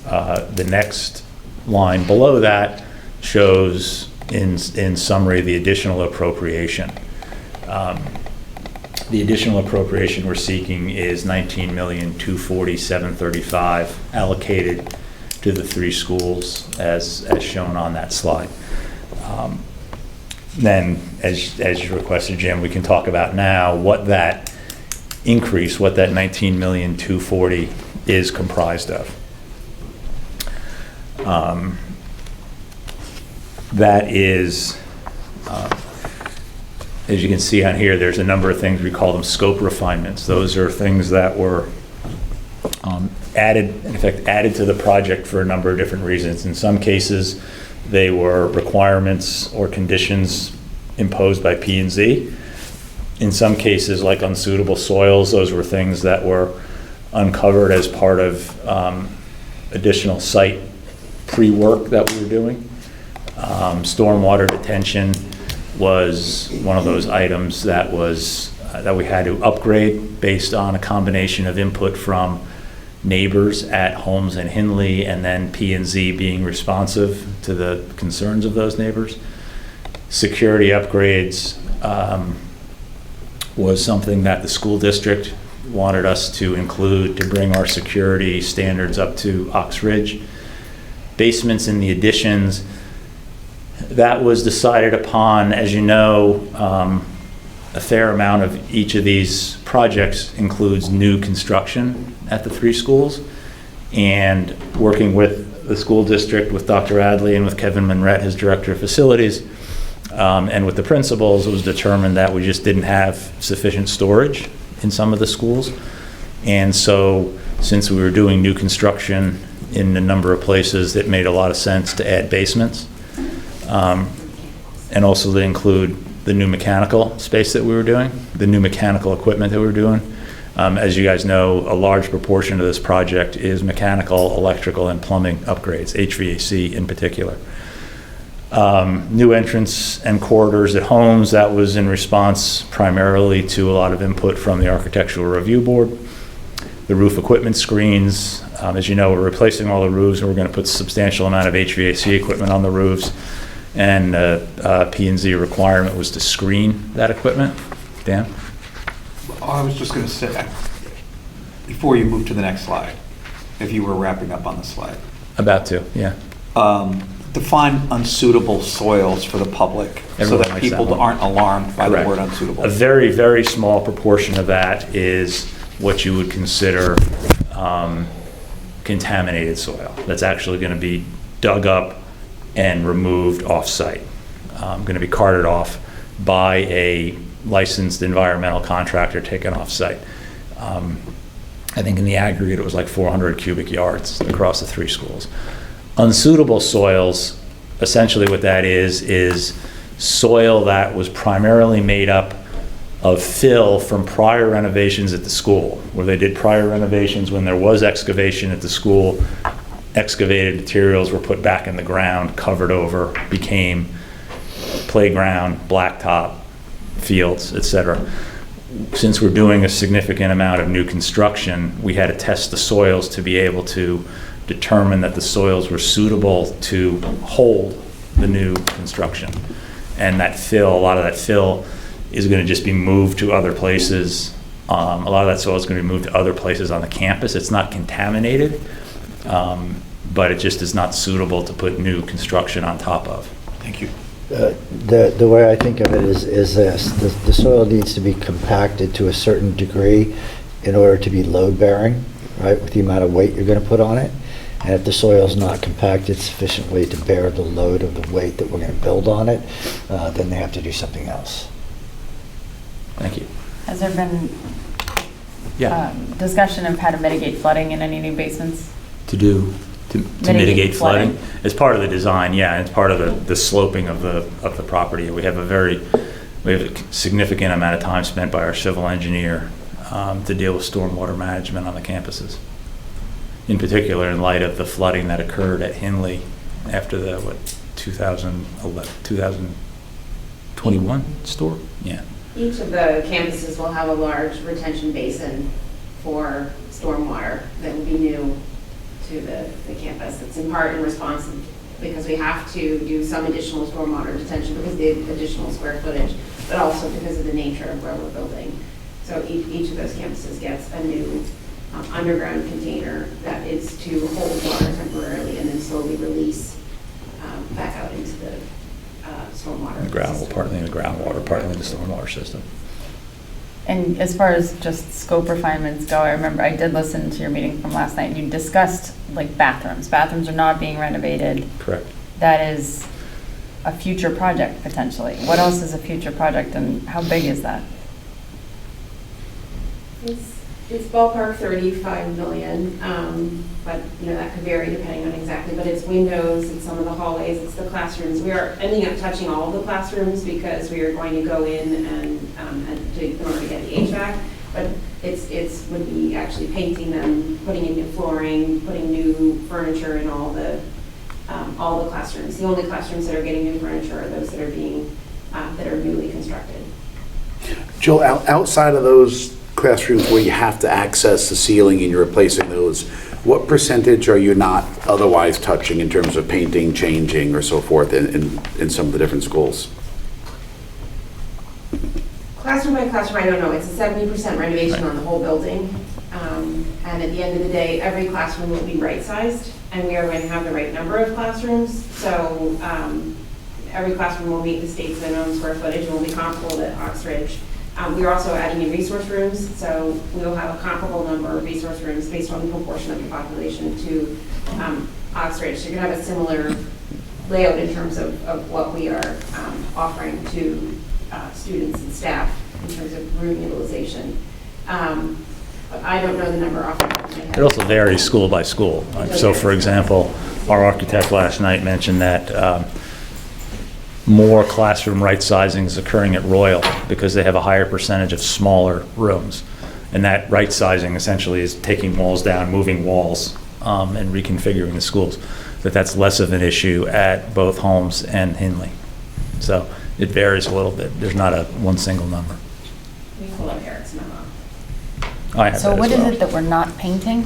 The next line below that shows in summary the additional appropriation. The additional appropriation we're seeking is $19,247,35 allocated to the 3 schools as shown on that slide. Then, as you requested, Jim, we can talk about now what that increase, what that $19,240,000 is comprised of. That is, as you can see on here, there's a number of things, we call them scope refinements. Those are things that were added to the project for a number of different reasons. In some cases, they were requirements or conditions imposed by P&Z. In some cases, like unsuitable soils, those were things that were uncovered as part of additional site pre-work that we were doing. Stormwater detention was one of those items that was that we had to upgrade based on a combination of input from neighbors at Holmes and Hindley, and then P&Z being responsive to the concerns of those neighbors. Security upgrades was something that the school district wanted us to include to bring our security standards up to Ox Ridge. Basements in the additions, that was decided upon, as you know, a fair amount of each of these projects includes new construction at the 3 schools, and working with the school district, with Dr. Adley and with Kevin Monrette, his director of facilities, and with the principals, it was determined that we just didn't have sufficient storage in some of the schools. And so, since we were doing new construction in a number of places, it made a lot of sense to add basements, and also to include the new mechanical space that we were doing, the new mechanical equipment that we were doing. As you guys know, a large proportion of this project is mechanical, electrical, and plumbing upgrades, HVAC in particular. New entrance and corridors at Holmes, that was in response primarily to a lot of input from the Architectural Review Board. The roof equipment screens, as you know, we're replacing all the roofs, and we're going to put a substantial amount of HVAC equipment on the roofs. And P&Z requirement was to screen that equipment. Dan?
I was just going to say, before you move to the next slide, if you were wrapping up on the slide.
About to, yeah.
Define unsuitable soils for the public.
Everyone
so that
likes
people
that one.
aren't alarmed by
Correct.
the word unsuitable.
A very, very small proportion of that is what you would consider contaminated soil. That's actually going to be dug up and removed off-site. Going to be carted off by a licensed environmental contractor, taken off-site. I think in the aggregate it was like 400 cubic yards across the 3 schools. Unsuitable soils, essentially what that is soil that was primarily made up of fill from prior renovations at the school, where they did prior renovations when there was excavation at the school. Excavated materials were put back in the ground, covered over, became playground, blacktop, fields, etc. Since we're doing a significant amount of new construction, we had to test the soils to be able to determine that the soils were suitable to hold the new construction. And that fill, a lot of that fill is going to just be moved to other places. A lot of that soil is going to be moved to other places on the campus. It's not contaminated. But it just is not suitable to put new construction on top of. Thank you.
The way I think of it is this. The soil needs to be compacted to a certain degree in order to be load-bearing, right, with the amount of weight you're going to put on it. And if the soil is not compacted sufficiently to bear the load of the weight that we're going to build on it, then they have to do something else.
Thank you.
Has there been
Yeah.
discussion of how to mitigate flooding in any new basements?
To do? To mitigate flooding? As part of the design, yeah, it's part of the sloping of the property. We have a significant amount of time spent by our civil engineer to deal with stormwater management on the campuses. In particular, in light of the flooding that occurred at Hindley after the, 2021 storm? Yeah.
Each of the campuses will have a large retention basin for stormwater that will be new to the campus. It's in part in response because we have to do some additional stormwater detention because of the additional square footage, but also because of the nature of where we're building. So each of those campuses gets a new underground container that is to hold water temporarily and then slowly release back out into the stormwater.
The gravel,
system.
partly in the groundwater, partly in the stormwater system.
And as far as just scope refinements go, I remember I did listen to your meeting from last night, and you discussed like bathrooms. Bathrooms are not being renovated.
Correct.
That is a future project potentially. What else is a future project, and how big is that?
It's ballpark 35 million, but that could vary depending on exactly, but it's windows, it's some of the hallways, it's the classrooms. We are ending up touching all of the classrooms because we are going to go in and in order to get the HVAC, but it's would be actually painting them, putting in new flooring, putting new furniture in all the classrooms. The only classrooms that are getting new furniture are those that are newly constructed.
Jill, outside of those classrooms where you have to access the ceiling and you're replacing those, what percentage are you not otherwise touching in terms of painting, changing, or so forth in some of the different schools?
Classroom by classroom, I don't know. It's a 70% renovation on the whole building. And at the end of the day, every classroom will be right-sized, and we are going to have the right number of classrooms. So every classroom will meet the state's minimum square footage and will be comparable to Oxbridge. We are also adding in resource rooms, so we will have a comparable number of resource rooms based on the proportion of the population to Oxbridge. So you're going to have a similar layout in terms of what we are offering to students and staff in terms of room utilization. But I don't know the number off the top of my head.
It also varies school by school. So for example, our architect last night mentioned that more classroom right sizing is occurring at Royal because they have a higher percentage of smaller rooms. And that right sizing essentially is taking walls down, moving walls, and reconfiguring the schools. That's less of an issue at both Holmes and Hindley. So it varies a little bit. There's not one single number.
We pull up Eric's memo.
I have
So
that
what
as
is
well.
it that we're not painting?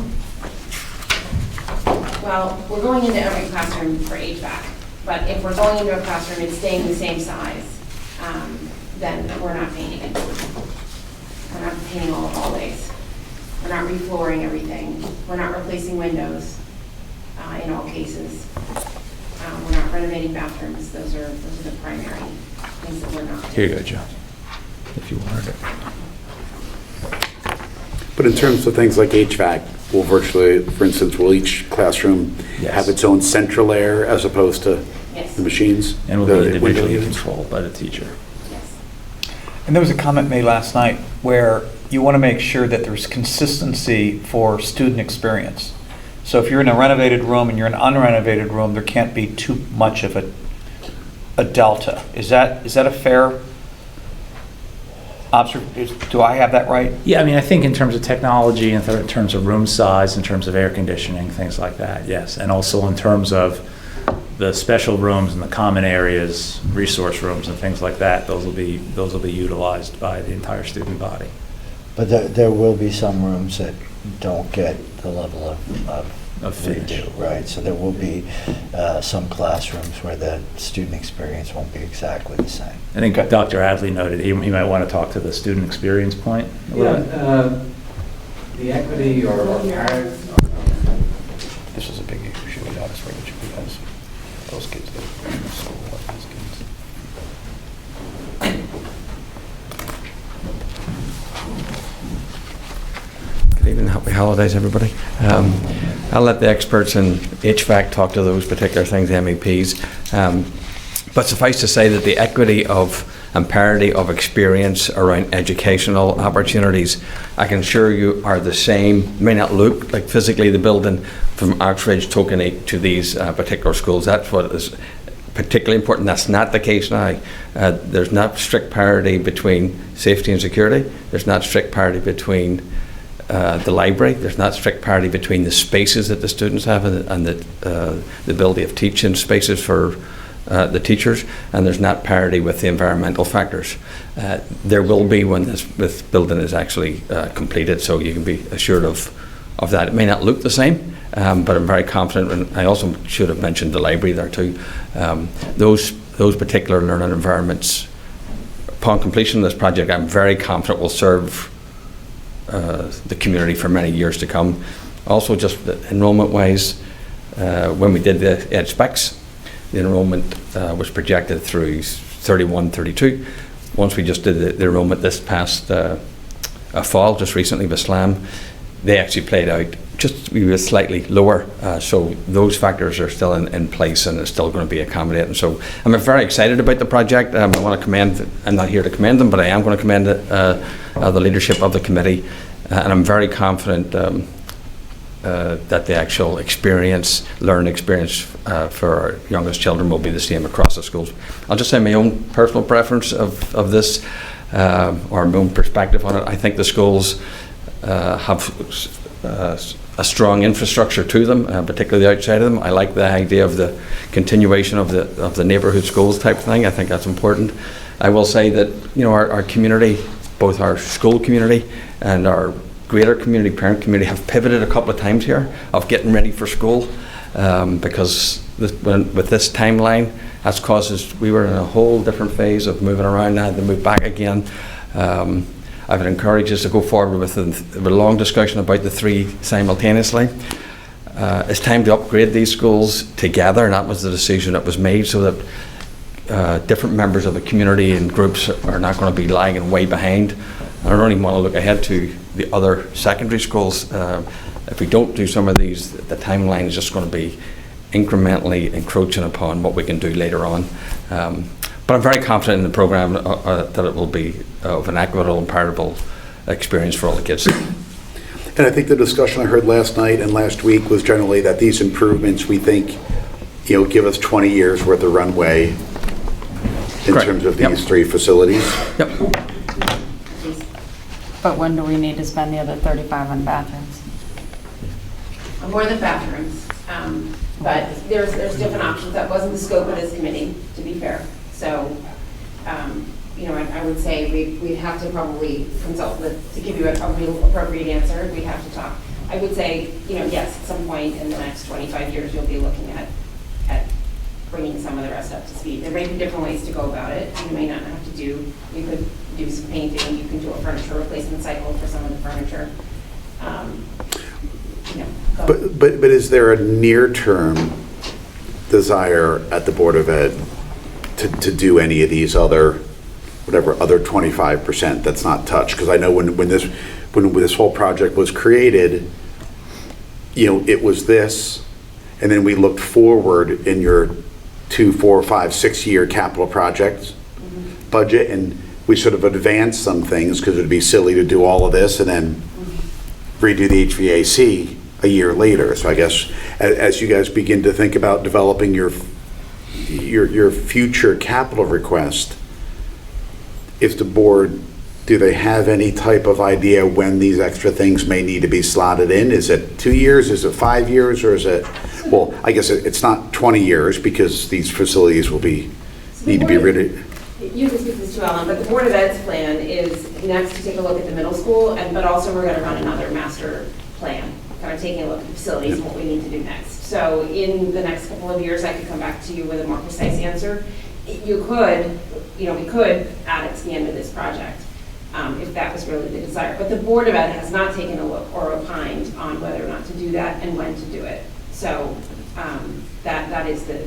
Well, we're going into every classroom for HVAC, but if we're going into a classroom and staying the same size, then we're not painting it. We're not painting all the hallways. We're not reflooring everything. We're not replacing windows in all cases. We're not renovating bathrooms. Those are the primary things that we're not.
Here you go, Joe, if you wanted it.
But in terms of things like HVAC, will virtually, for instance, will each classroom
Yes.
have its own central air as opposed to
Yes.
the machines?
And will
The
be individually
window units?
controlled by the teacher.
Yes.
And there was a comment made last night where you want to make sure that there's consistency for student experience. So if you're in a renovated room and you're in an unrenovated room, there can't be too much of a delta. Is that a fair observation? Do I have that right?
Yeah, I mean, I think in terms of technology, in terms of room size, in terms of air conditioning, things like that, yes. And also in terms of the special rooms and the common areas, resource rooms and things like that, those will be utilized by the entire student body.
But there will be some rooms that don't get the level
Of finish.
redo, right? So there will be some classrooms where the student experience won't be exactly the same.
I think Dr. Adley noted he might want to talk to the student experience point a little bit.
The equity or parent.
This is a big issue, we ought to bring it to you guys. Those kids that are in school, those kids.
Good evening, happy holidays, everybody. I'll let the experts in HVAC talk to those particular things, MEPs. But suffice to say that the equity of and parity of experience around educational opportunities, I can assure you are the same, may not look like physically the building from Oxbridge, Tokenie to these particular schools. That's what is particularly important. That's not the case now. There's not strict parity between safety and security. There's not strict parity between the library. There's not strict parity between the spaces that the students have and the ability of teaching spaces for the teachers, and there's not parity with the environmental factors. There will be when this building is actually completed, so you can be assured of that. It may not look the same, but I'm very confident, and I also should have mentioned the library there too. Those particular learning environments, upon completion of this project, I'm very confident will serve the community for many years to come. Also, just enrollment-wise, when we did the ed specs, the enrollment was projected through 31, 32. Once we just did the enrollment this past fall, just recently with SLAM, they actually played out just we were slightly lower. So those factors are still in place and it's still going to be accommodating. So I'm very excited about the project. I want to commend, I'm not here to commend them, but I am going to commend the leadership of the committee. And I'm very confident that the actual learning experience for our youngest children will be the same across the schools. I'll just say my own personal preference of this, or my own perspective on it. I think the schools have a strong infrastructure to them, particularly outside of them. I like the idea of the continuation of the neighbourhood schools type thing. I think that's important. I will say that our community, both our school community and our greater community, parent community, have pivoted a couple of times here of getting ready for school, because with this timeline, that's caused us, we were in a whole different phase of moving around. I had to move back again. I would encourage us to go forward with a long discussion about the three simultaneously. It's time to upgrade these schools together, and that was the decision that was made, so that different members of the community and groups are not going to be lagging way behind. I don't even want to look ahead to the other secondary schools. If we don't do some of these, the timeline is just going to be incrementally encroaching upon what we can do later on. But I'm very confident in the programme that it will be of an equitable and palatable experience for all the kids.
And I think the discussion I heard last night and last week was generally that these improvements, we think, give us 20 years worth of runway in
Correct.
terms of these three facilities.
Yep.
But when do we need to spend the other 35 on bathrooms?
More than bathrooms, but there's different options. That wasn't the scope of this committee, to be fair. So, I would say we'd have to probably consult to give you a real appropriate answer. We'd have to talk. I would say, yes, at some point in the next 25 years, you'll be looking at bringing some of the rest up to speed. There may be different ways to go about it. You may not have to you could do some painting. You can do a furniture replacement cycle for some of the furniture.
But is there a near-term desire at the Board of Ed to do any of these other 25% that's not touched? Because I know when this whole project was created, it was this, and then we looked forward in your 2, 4, 5, 6 year capital projects budget, and we sort of advanced some things because it'd be silly to do all of this and then redo the HVAC a year later. So I guess as you guys begin to think about developing your future capital request, if the board, do they have any type of idea when these extra things may need to be slotted in? Is it 2 years? Is it 5 years? Or is it, well, I guess it's not 20 years because these facilities will need to be ready.
You can speak to this too, Ellen, but the Board of Ed's plan is next to take a look at the middle school, but also we're going to run another master plan, kind of taking a look at the facilities and what we need to do next. So in the next couple of years, I could come back to you with a more precise answer. We could add it to the end of this project if that was really the desire. But the Board of Ed has not taken a look or opined on whether or not to do that and when to do it. So that is the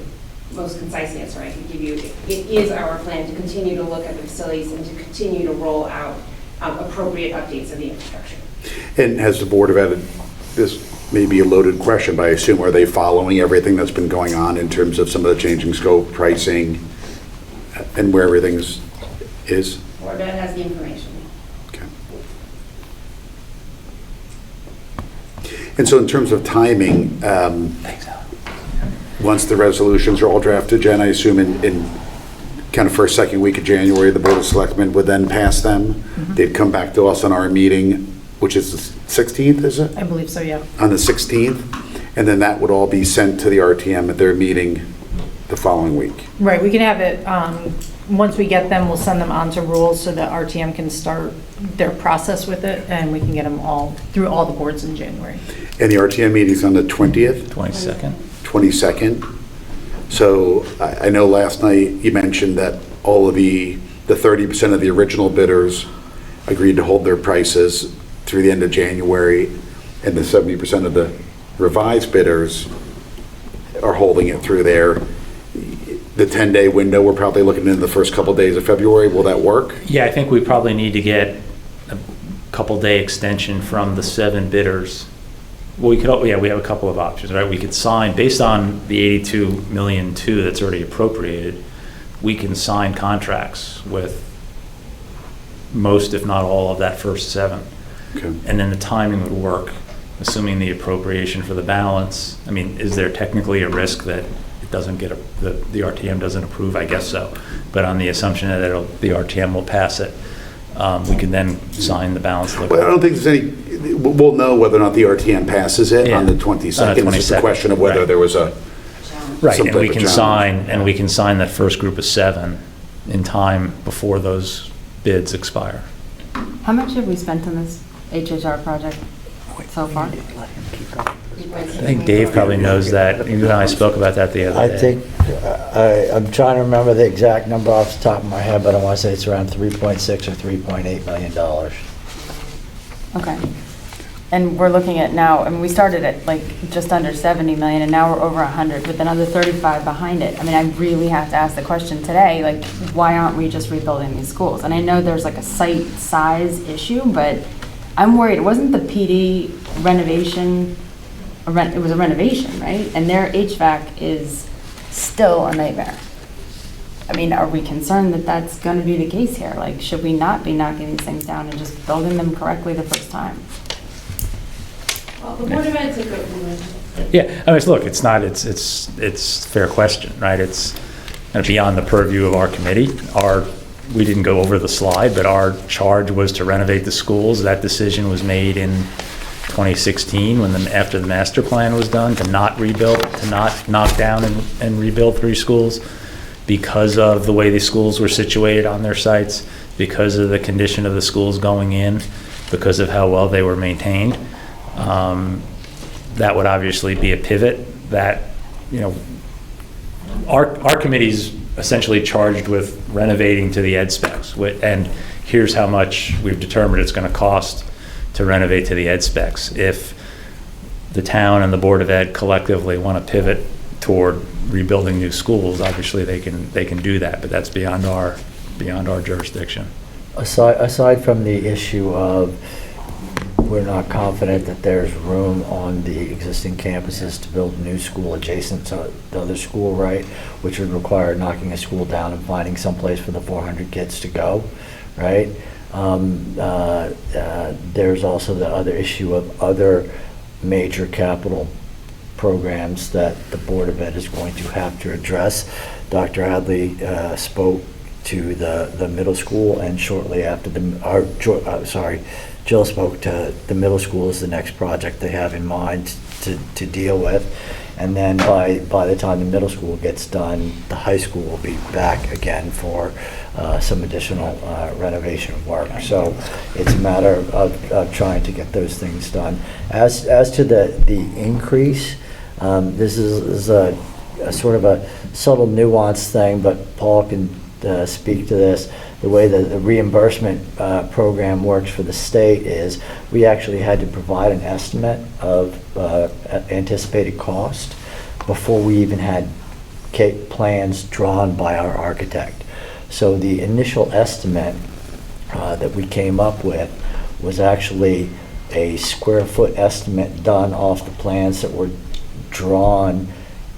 most concise answer I can give you. It is our plan to continue to look at the facilities and to continue to roll out appropriate updates of the infrastructure.
And has the Board of Ed, this may be a loaded question, but I assume, are they following everything that's been going on in terms of some of the changing scope, pricing, and where everything's Is?
Board of Ed has the information.
Okay. And so in terms of timing, once the resolutions are all drafted, Jen, I assume in kind of first, second week of January, the Board of Selectmen would then pass them. They'd come back to us on our meeting, which is the 16th, is it?
I believe so, yeah.
On the 16th, and then that would all be sent to the RTM at their meeting the following week.
Right, we can have it, once we get them, we'll send them on to rules so that RTM can start their process with it, and we can get them all, through all the boards in January.
And the RTM meeting's on the 20th?
22nd.
22nd. So I know last night you mentioned that all of the 30% of the original bidders agreed to hold their prices through the end of January, and the 70% of the revised bidders are holding it through there. The 10-day window, we're probably looking in the first couple days of February. Will that work?
Yeah, I think we probably need to get a couple-day extension from the 7 bidders. Well, we could, yeah, we have a couple of options, right? We could sign, based on the 82 million two that's already appropriated, we can sign contracts with most, if not all, of that first 7.
Okay.
And then the timing would work, assuming the appropriation for the balance. I mean, is there technically a risk that it doesn't get, the RTM doesn't approve? I guess so. But on the assumption that the RTM will pass it, we can then sign the balance of the.
Well, I don't think there's any, we'll know whether or not the RTM passes it on the 22nd. It's just a
22nd,
question of whether
right.
there was a.
Right,
some
and
type
we
of
can
challenge.
sign that first group of 7 in time before those bids expire.
How much have we spent on this HHR project so far?
I think Dave probably knows that. You and I spoke about that the other
I
day.
think, I'm trying to remember the exact number off the top of my head, but I want to say it's around $3.6 or $3.8 million.
Okay. And we're looking at now, I mean, we started at like just under 70 million and now we're over 100 with another 35 behind it. I mean, I really have to ask the question today, like, why aren't we just rebuilding these schools? And I know there's like a site size issue, but I'm worried. It wasn't the PD renovation, it was a renovation, right? And their HVAC is still a nightmare. I mean, are we concerned that that's going to be the case here? Like, should we not be knocking these things down and just building them correctly the first time?
Well, the Board of Ed took over.
Yeah, I mean, look, it's a fair question, right? It's kind of beyond the purview of our committee. We didn't go over the slide, but our charge was to renovate the schools. That decision was made in 2016 after the master plan was done, to not rebuild, to not knock down and rebuild 3 schools because of the way the schools were situated on their sites, because of the condition of the schools going in, because of how well they were maintained. That would obviously be a pivot that, you know, our committee's essentially charged with renovating to the ed specs. And here's how much we've determined it's going to cost to renovate to the ed specs. If the town and the Board of Ed collectively want to pivot toward rebuilding new schools, obviously they can do that, but that's beyond our jurisdiction.
Aside from the issue of we're not confident that there's room on the existing campuses to build a new school adjacent to the other school, right? Which would require knocking a school down and finding someplace for the 400 kids to go, right? There's also the other issue of other major capital programs that the Board of Ed is going to have to address. Dr. Hadley spoke to the middle school, and shortly after Jill spoke to the middle school as the next project they have in mind to deal with. And then by the time the middle school gets done, the high school will be back again for some additional renovation work. So it's a matter of trying to get those things done. As to the increase, this is a sort of a subtle nuance thing, but Paul can speak to this. The way the reimbursement program works for the state is we actually had to provide an estimate of anticipated cost before we even had plans drawn by our architect. So the initial estimate that we came up with was actually a square foot estimate done off the plans that were drawn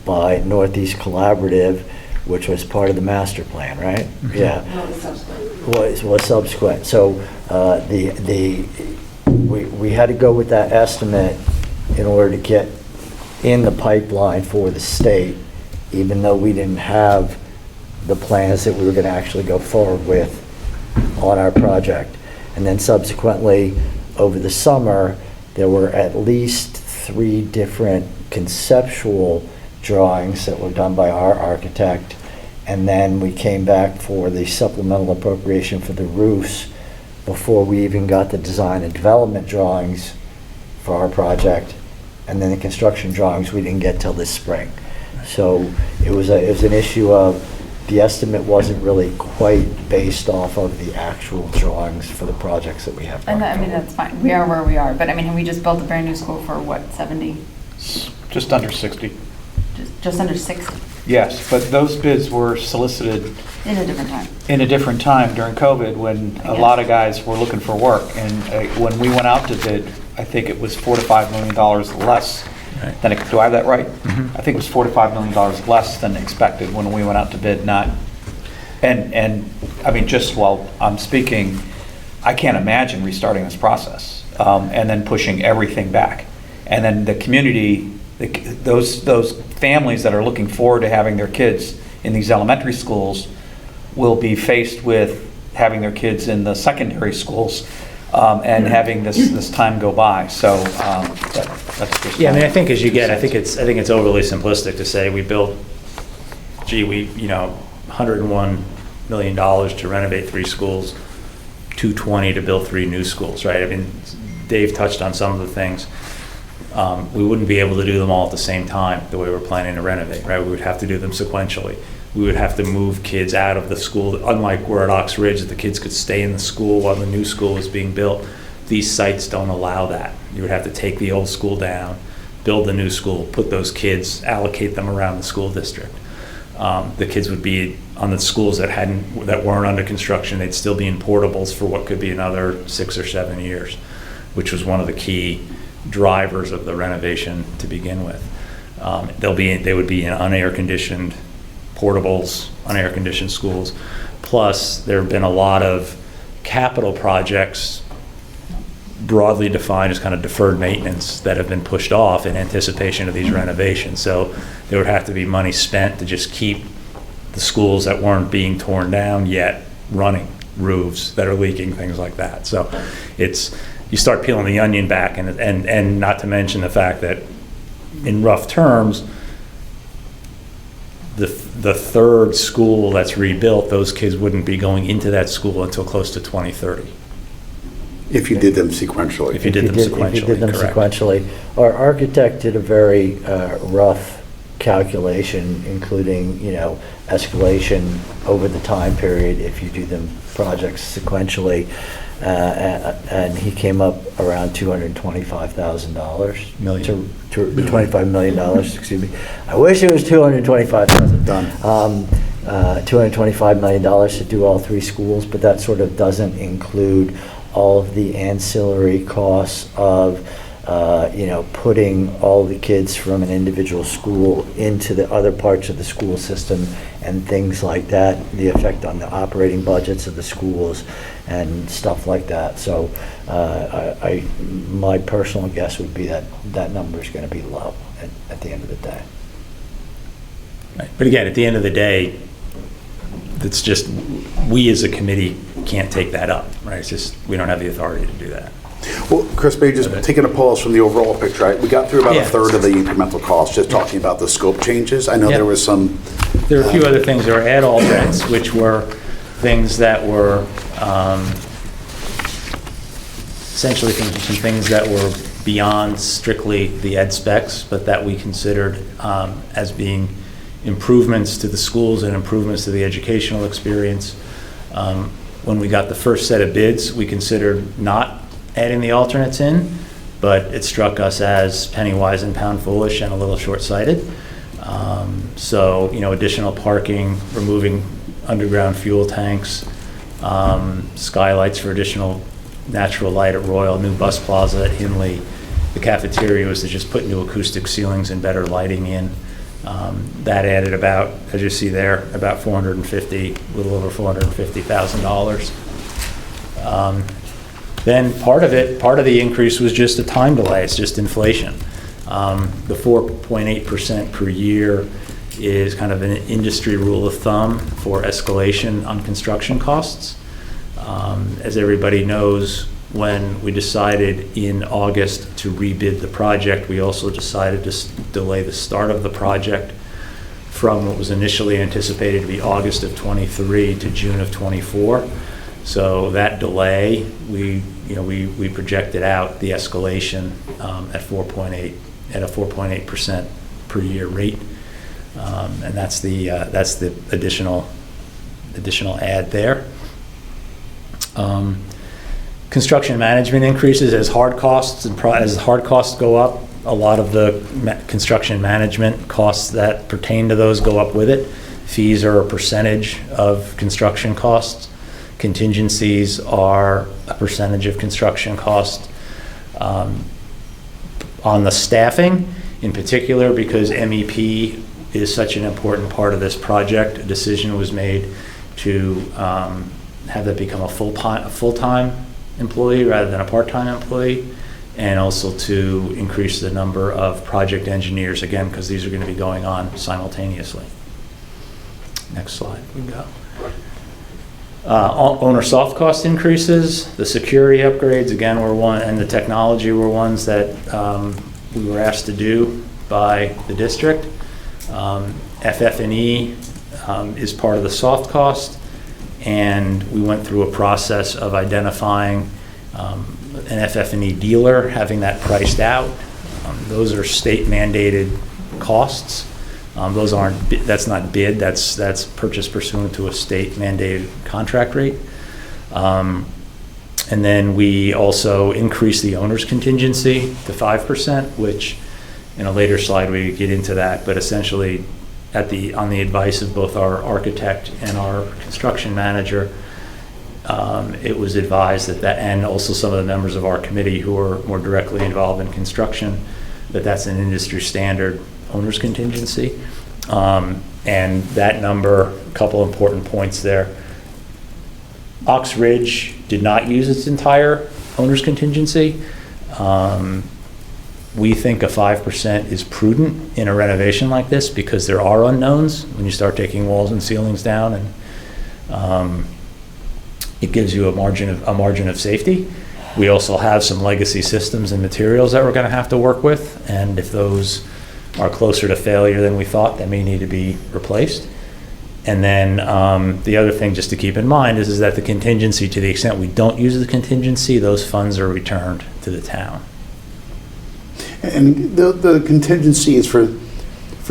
by Northeast Collaborative which was part of the master plan, right? Yeah.
No, it's subsequent.
Was subsequent. So we had to go with that estimate in order to get in the pipeline for the state, even though we didn't have the plans that we were going to actually go forward with on our project. And then subsequently, over the summer, there were at least 3 different conceptual drawings that were done by our architect. And then we came back for the supplemental appropriation for the roofs before we even got the design and development drawings for our project. And then the construction drawings we didn't get till this spring. So it was an issue of the estimate wasn't really quite based off of the actual drawings for the projects that we have.
And I mean, that's fine. We are where we are. But I mean, we just built a brand new school for what, 70?
Just under 60.
Just under 60
Yes, but those bids were solicited
in a different time.
in a different time during COVID when a lot of guys were looking for work. And when we went out to bid, I think it was $4 to $5 million less than, do I have that right? I think it was $4 to $5 million less than expected when we went out to bid, and I mean, just while I'm speaking, I can't imagine restarting this process and then pushing everything back. And then the community, those families that are looking forward to having their kids in these elementary schools will be faced with having their kids in the secondary schools and having this time go by. So that's just
Yeah, I mean, I think as you get, I think it's overly simplistic to say we built, $101 million to renovate 3 schools, $220 to build 3 new schools, right? I mean, Dave touched on some of the things. We wouldn't be able to do them all at the same time the way we're planning to renovate, right? We would have to do them sequentially. We would have to move kids out of the school, unlike we're at Ox Ridge, the kids could stay in the school while the new school is being built. These sites don't allow that. You would have to take the old school down, build the new school, put those kids, allocate them around the school district. The kids would be on the schools that weren't under construction. They'd still be in portables for what could be another 6 or 7 years, which was one of the key drivers of the renovation to begin with. They would be in unair conditioned portables, unair conditioned schools. Plus, there have been a lot of capital projects broadly defined as kind of deferred maintenance that have been pushed off in anticipation of these renovations. So there would have to be money spent to just keep the schools that weren't being torn down yet running, roofs that are leaking, things like that. So you start peeling the onion back, and not to mention the fact that in rough terms, the third school that's rebuilt, those kids wouldn't be going into that school until close to 2030.
If you did them sequentially.
If you did them sequentially. Our architect did a very rough calculation, including, escalation over the time period if you do them projects sequentially. And he came up around $225,000.
Million.
$25 million, excuse me. I wish it was $225,000.
Done.
$225 million to do all 3 schools, but that sort of doesn't include all of the ancillary costs of, putting all the kids from an individual school into the other parts of the school system and things like that, the effect on the operating budgets of the schools and stuff like that. So my personal guess would be that number is going to be low at the end of the day.
Right. But again, at the end of the day, it's just, we as a committee can't take that up, right? It's just, we don't have the authority to do that.
Well, Chris, maybe just taking a pause from the overall picture, right? We got through about a third of the incremental cost, just talking about the scope changes. I know there was some...
There were a few other things. There were add alternates, which were things that were essentially some things that were beyond strictly the ed specs, but that we considered as being improvements to the schools and improvements to the educational experience. When we got the first set of bids, we considered not adding the alternates in, but it struck us as penny wise and pound foolish and a little short-sighted. So, additional parking, removing underground fuel tanks, skylights for additional natural light at Royal, new bus plaza at Hindley. The cafeteria was to just put new acoustic ceilings and better lighting in. That added about, as you see there, about a little over $450,000. Then part of the increase was just a time delay. It's just inflation. The 4.8% per year is kind of an industry rule of thumb for escalation on construction costs. As everybody knows, when we decided in August to rebid the project, we also decided to delay the start of the project from what was initially anticipated to be August of '23 to June of '24. So that delay, we projected out the escalation at 4.8% per year rate, and that's the additional add there. Construction management increases as hard costs go up. A lot of the construction management costs that pertain to those go up with it. Fees are a percentage of construction costs. Contingencies are a percentage of construction cost. On the staffing, in particular, because MEP is such an important part of this project, a decision was made to have that become a full-time employee rather than a part-time employee, and also to increase the number of project engineers, again, because these are going to be going on simultaneously. Next slide, we go. Owner soft cost increases, the security upgrades, again, were one, and the technology were ones that we were asked to do by the district. FF&E is part of the soft cost, and we went through a process of identifying an FF&E dealer, having that priced out. Those are state mandated costs. That's not bid, that's purchase pursuant to a state mandated contract rate. And then we also increased the owner's contingency to 5%, which in a later slide we get into that, but essentially on the advice of both our architect and our construction manager, it was advised that, and also some of the members of our committee who are more directly involved in construction, that's an industry standard owner's contingency. And that number, a couple important points there. Ox Ridge did not use its entire owner's contingency. We think a 5% is prudent in a renovation like this because there are unknowns when you start taking walls and ceilings down, and it gives you a margin of safety. We also have some legacy systems and materials that we're going to have to work with, and if those are closer to failure than we thought, they may need to be replaced. And then the other thing just to keep in mind is that the contingency, to the extent we don't use the contingency, those funds are returned to the town.
And the contingency is for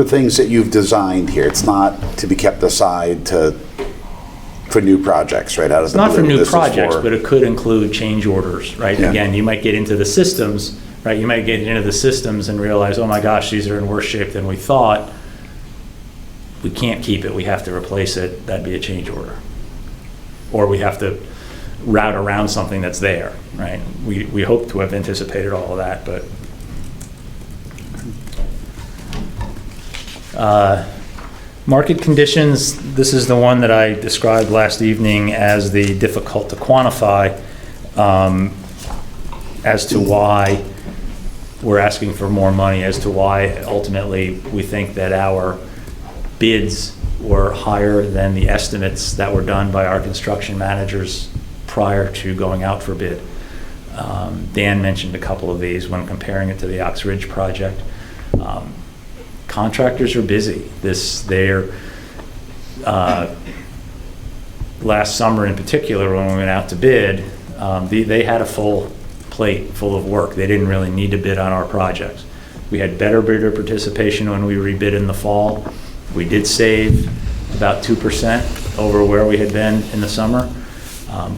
things that you've designed here. It's not to be kept aside for new projects, right?
It's not for new projects, but it could include change orders, right?
Yeah.
Again, you might get into the systems, right? You might get into the systems and realize, oh my gosh, these are in worse shape than we thought. We can't keep it, we have to replace it. That'd be a change order. Or we have to route around something that's there, right? We hope to have anticipated all of that, but market conditions, this is the one that I described last evening as the difficult to quantify, as to why we're asking for more money, as to why ultimately we think that our bids were higher than the estimates that were done by our construction managers prior to going out for bid. Dan mentioned a couple of these when comparing it to the Ox Ridge project. Contractors are busy. Last summer in particular, when we went out to bid, they had a full plate full of work. They didn't really need to bid on our projects. We had better bidder participation when we rebid in the fall. We did save about 2% over where we had been in the summer.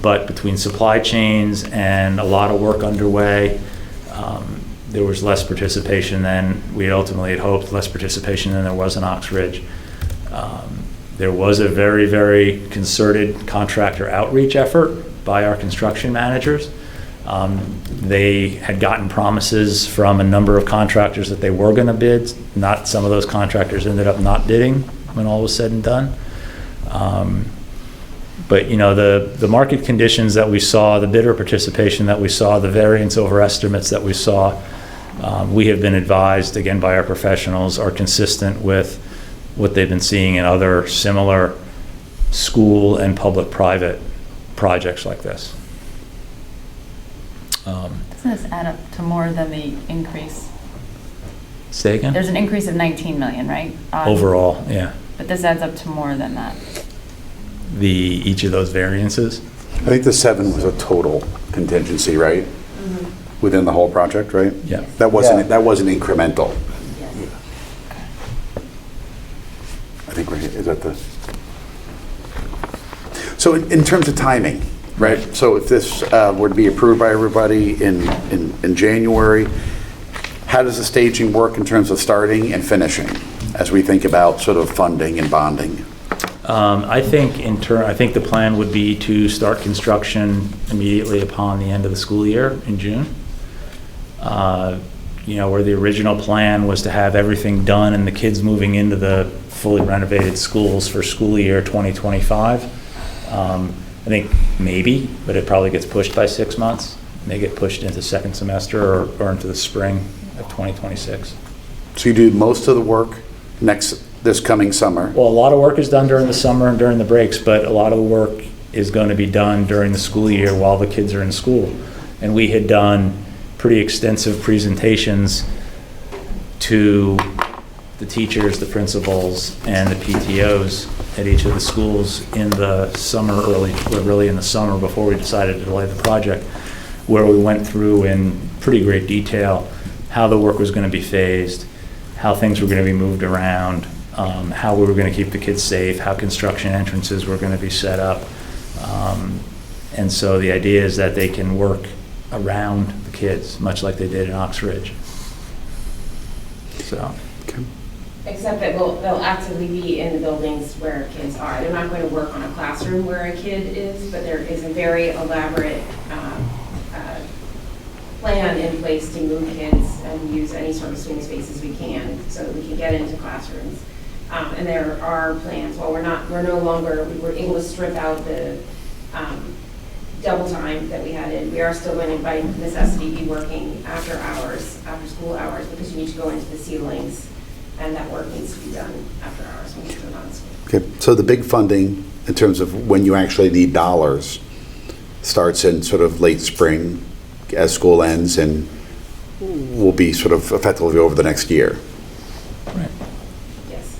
But between supply chains and a lot of work underway, there was less participation than we ultimately had hoped, less participation than there was in Ox Ridge. There was a very, very concerted contractor outreach effort by our construction managers. They had gotten promises from a number of contractors that they were going to bid. Not some of those contractors ended up not bidding when all was said and done. But the market conditions that we saw, the bidder participation that we saw, the variance over estimates that we saw, we have been advised, again, by our professionals, are consistent with what they've been seeing in other similar school and public-private projects like this.
Doesn't this add up to more than the increase?
Say again?
There's an increase of 19 million, right?
Overall, yeah.
But this adds up to more than that.
Each of those variances?
I think the 7 was a total contingency, right? Within the whole project, right?
Yeah.
That wasn't incremental. I think is that the... So in terms of timing, right? So if this were to be approved by everybody in January, how does the staging work in terms of starting and finishing as we think about sort of funding and bonding?
I think the plan would be to start construction immediately upon the end of the school year in June. Where the original plan was to have everything done and the kids moving into the fully renovated schools for school year 2025. I think maybe, but it probably gets pushed by 6 months. May get pushed into second semester or into the spring of 2026.
So you do most of the work this coming summer?
Well, a lot of work is done during the summer and during the breaks, but a lot of the work is going to be done during the school year while the kids are in school. And we had done pretty extensive presentations to the teachers, the principals, and the PTOs at each of the schools in the summer, really in the summer before we decided to delay the project, where we went through in pretty great detail how the work was going to be phased, how things were going to be moved around, how we were going to keep the kids safe, how construction entrances were going to be set up. And so the idea is that they can work around the kids, much like they did in Oxford. So.
Okay.
Except that they'll actively be in the buildings where kids are. They're not going to work on a classroom where a kid is, but there is a very elaborate plan in place to move kids and use any sort of swing spaces we can so that we can get into classrooms. And there are plans, while we were able to strip out the double time that we had in, we are still going to, by necessity, be working after school hours, because you need to go into the ceilings, and that work needs to be done after hours when kids are not in school.
Okay, so the big funding, in terms of when you actually need dollars, starts in sort of late spring as school ends, and will be sort of effectively over the next year.
Right.
Yes.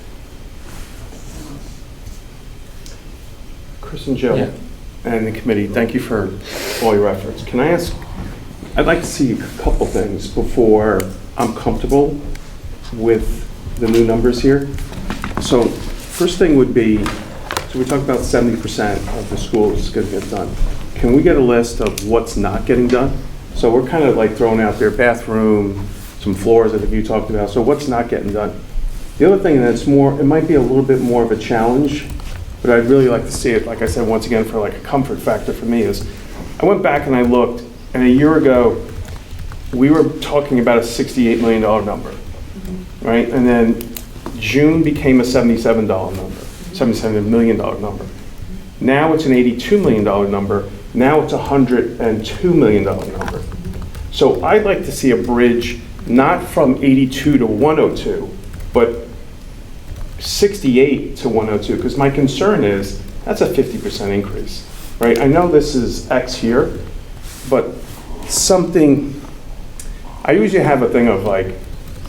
Chris and Joe,
Yeah.
and the committee, thank you for all your efforts. Can I ask, I'd like to see a couple things before I'm comfortable with the new numbers here. So first thing would be, so we talked about 70% of the schools is going to get done. Can we get a list of what's not getting done? So we're kind of like throwing out there bathroom, some floors that you talked about. So what's not getting done? The other thing that's it might be a little bit more of a challenge, but I'd really like to see it, like I said, once again, for like a comfort factor for me is, I went back and I looked, and a year ago, we were talking about a $68 million number, right? And then June became a $77 million number. Now it's an $82 million number. Now it's a $102 million number. So I'd like to see a bridge, not from 82 to 102, but 68 to 102, because my concern is that's a 50% increase, right? I know this is X here, but something, I usually have a thing of like,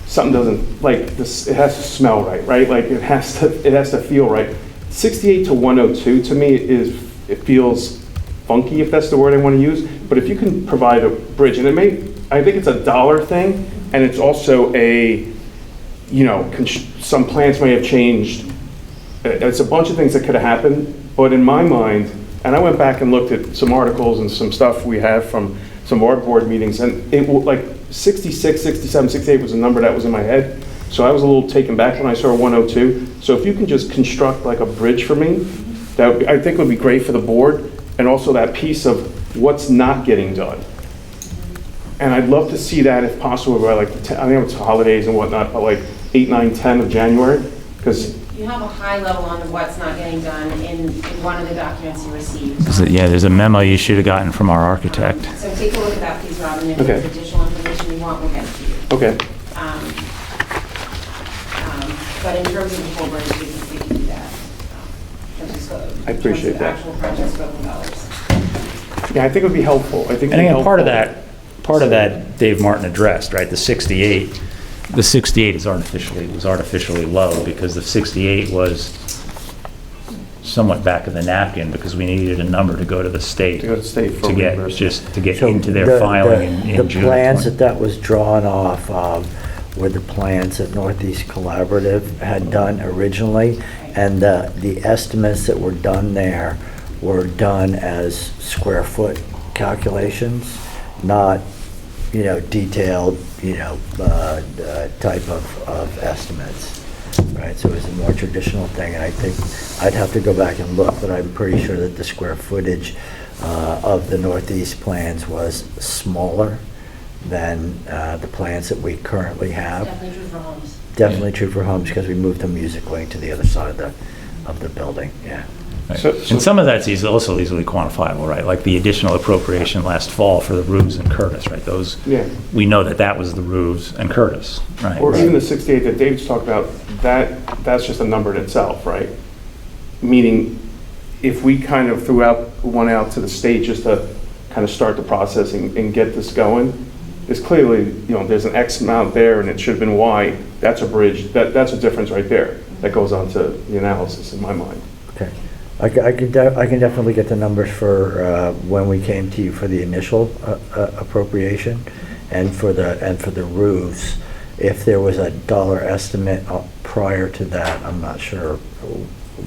something doesn't, like this, it has to smell right, right? Like it has to feel right. 68 to 102 to me it feels funky, if that's the word I want to use, but if you can provide a bridge, and I think it's a dollar thing, and it's also a, some plans may have changed. It's a bunch of things that could have happened, but in my mind, and I went back and looked at some articles and some stuff we have from some of our board meetings, and it like 66, 67, 68 was a number that was in my head, so I was a little taken back when I saw 102. So if you can just construct like a bridge for me, that I think would be great for the board, and also that piece of what's not getting done. And I'd love to see that if possible by like, I know it's holidays and whatnot, but like 8, 9, 10 of January, because
You have a high level on what's not getting done in one of the documents you received.
Yeah, there's a memo you should have gotten from our architect.
So take a look at that, please, Robin. If
Okay.
there's additional information you want, we'll get it to you.
okay.
But in terms of the whole range, we can do that.
I appreciate that.
Actual project scope and dollars.
Yeah, I think it would be helpful. I think.
And again, part of
helpful.
that Dave Martin addressed, right? The 68 was artificially low because the 68 was somewhat back of the napkin because we needed a number to go to the state.
To go to the state for
to get
reimbursement.
to get
So
into their filing in
The
June.
plans
20.
that was drawn off of were the plans that Northeast Collaborative had done originally, and the estimates that were done there were done as square foot calculations, not, detailed, type of estimates. Right, so it was a more traditional thing, and I think I'd have to go back and look, but I'm pretty sure that the square footage of the Northeast plans was smaller than the plans that we currently have.
Definitely true for homes.
Definitely true for homes, because we moved the music wing to the other side of the building, yeah.
Right.
So-
And some of that's also easily quantifiable, right? Like the additional appropriation last fall for the roofs in Curtis, right? Those,
Yeah.
we know that was the roofs and Curtis, right?
Or even the 68 that Dave's talked about, that's just a number in itself, right? Meaning, if we kind of went out to the state just to kind of start the process and get this going, there's clearly, there's an X amount there and it should have been Y. That's a bridge, that's a difference right there that goes on to the analysis in my mind.
Okay. I can definitely get the numbers for when we came to you for the initial appropriation and for the roofs. If there was a dollar estimate prior to that, I'm not sure.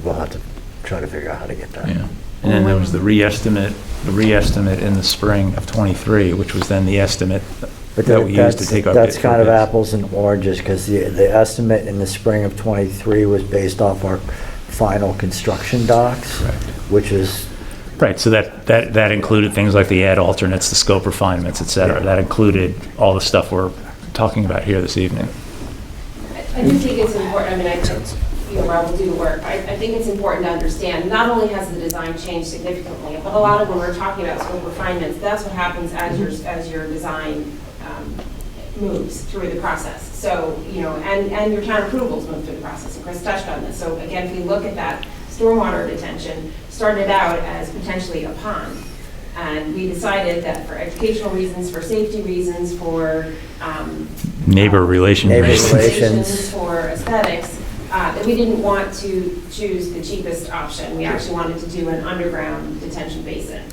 We'll have to try to figure out how to get that.
Yeah. And then there was the reestimate in the spring of '23, which was then the estimate
But
that we used to take our bid
that's
for
kind of
bids.
apples and oranges, because the estimate in the spring of '23 was based off our final construction docs,
Correct.
which is,
Right, so that included things like the ad alternates, the scope refinements, et cetera. That included all the stuff we're talking about here this evening.
I do think it's important, Rob will do the work. I think it's important to understand, not only has the design changed significantly, but a lot of when we're talking about scope refinements, that's what happens as your design moves through the process. So, and your town approvals move through the process, and Chris touched on this. So again, if we look at that, stormwater detention started out as potentially a pond. And we decided that for educational reasons, for safety reasons, for
Neighbor relations.
relations.
for aesthetics, that we didn't want to choose the cheapest option. We actually wanted to do an underground detention basin.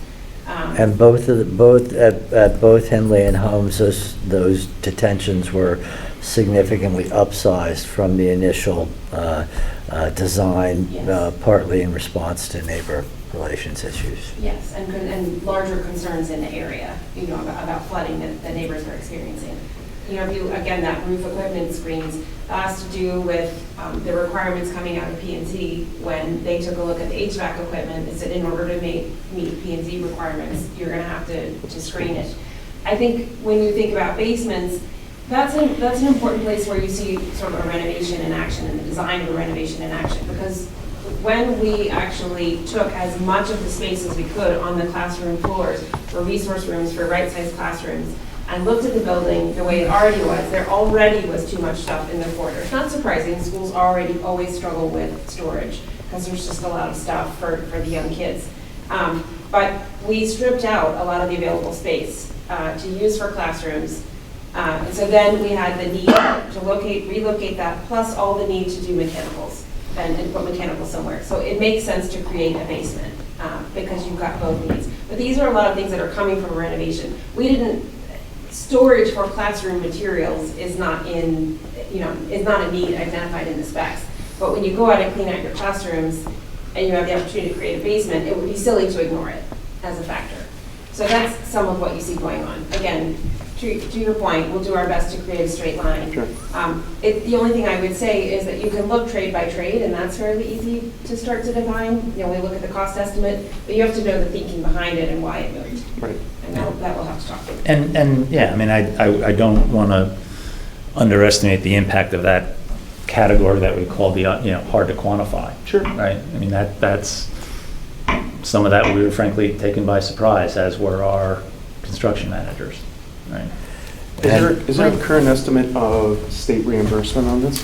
and at both Hindley and Holmes, those detentions were significantly upsized from the initial design,
Yes.
partly in response to neighbor relations issues.
Yes, and larger concerns in the area, about flooding that the neighbors were experiencing. Again, that roof equipment screens, that has to do with the requirements coming out of P&Z when they took a look at the HVAC equipment. They said in order to meet P&Z requirements, you're going to have to screen it. I think when you think about basements, that's an important place where you see sort of a renovation in action and the design of a renovation in action, because when we actually took as much of the space as we could on the classroom floors for resource rooms, for right-sized classrooms, and looked at the building the way it already was, there already was too much stuff in the corridors. Not surprising, schools always struggle with storage because there's just a lot of stuff for the young kids. But we stripped out a lot of the available space to use for classrooms. And so then we had the need to relocate that, plus all the need to do mechanicals and put mechanicals somewhere. So it makes sense to create a basement because you've got both needs. But these are a lot of things that are coming from renovation. Storage for classroom materials is not a need identified in the specs. But when you go out and clean out your classrooms and you have the opportunity to create a basement, it would be silly to ignore it as a factor. So that's some of what you see going on. Again, to your point, we'll do our best to create a straight line.
Sure.
The only thing I would say is that you can look trade by trade, and that's fairly easy to start to define. We look at the cost estimate, but you have to know the thinking behind it and why it moved.
Right.
that we'll have to talk.
And yeah, I mean, I don't want to underestimate the impact of that category that we call the, hard to quantify.
Sure.
Right? I mean, that's, some of that we were frankly taken by surprise, as were our construction managers, right?
Is there a current estimate of state reimbursement on this?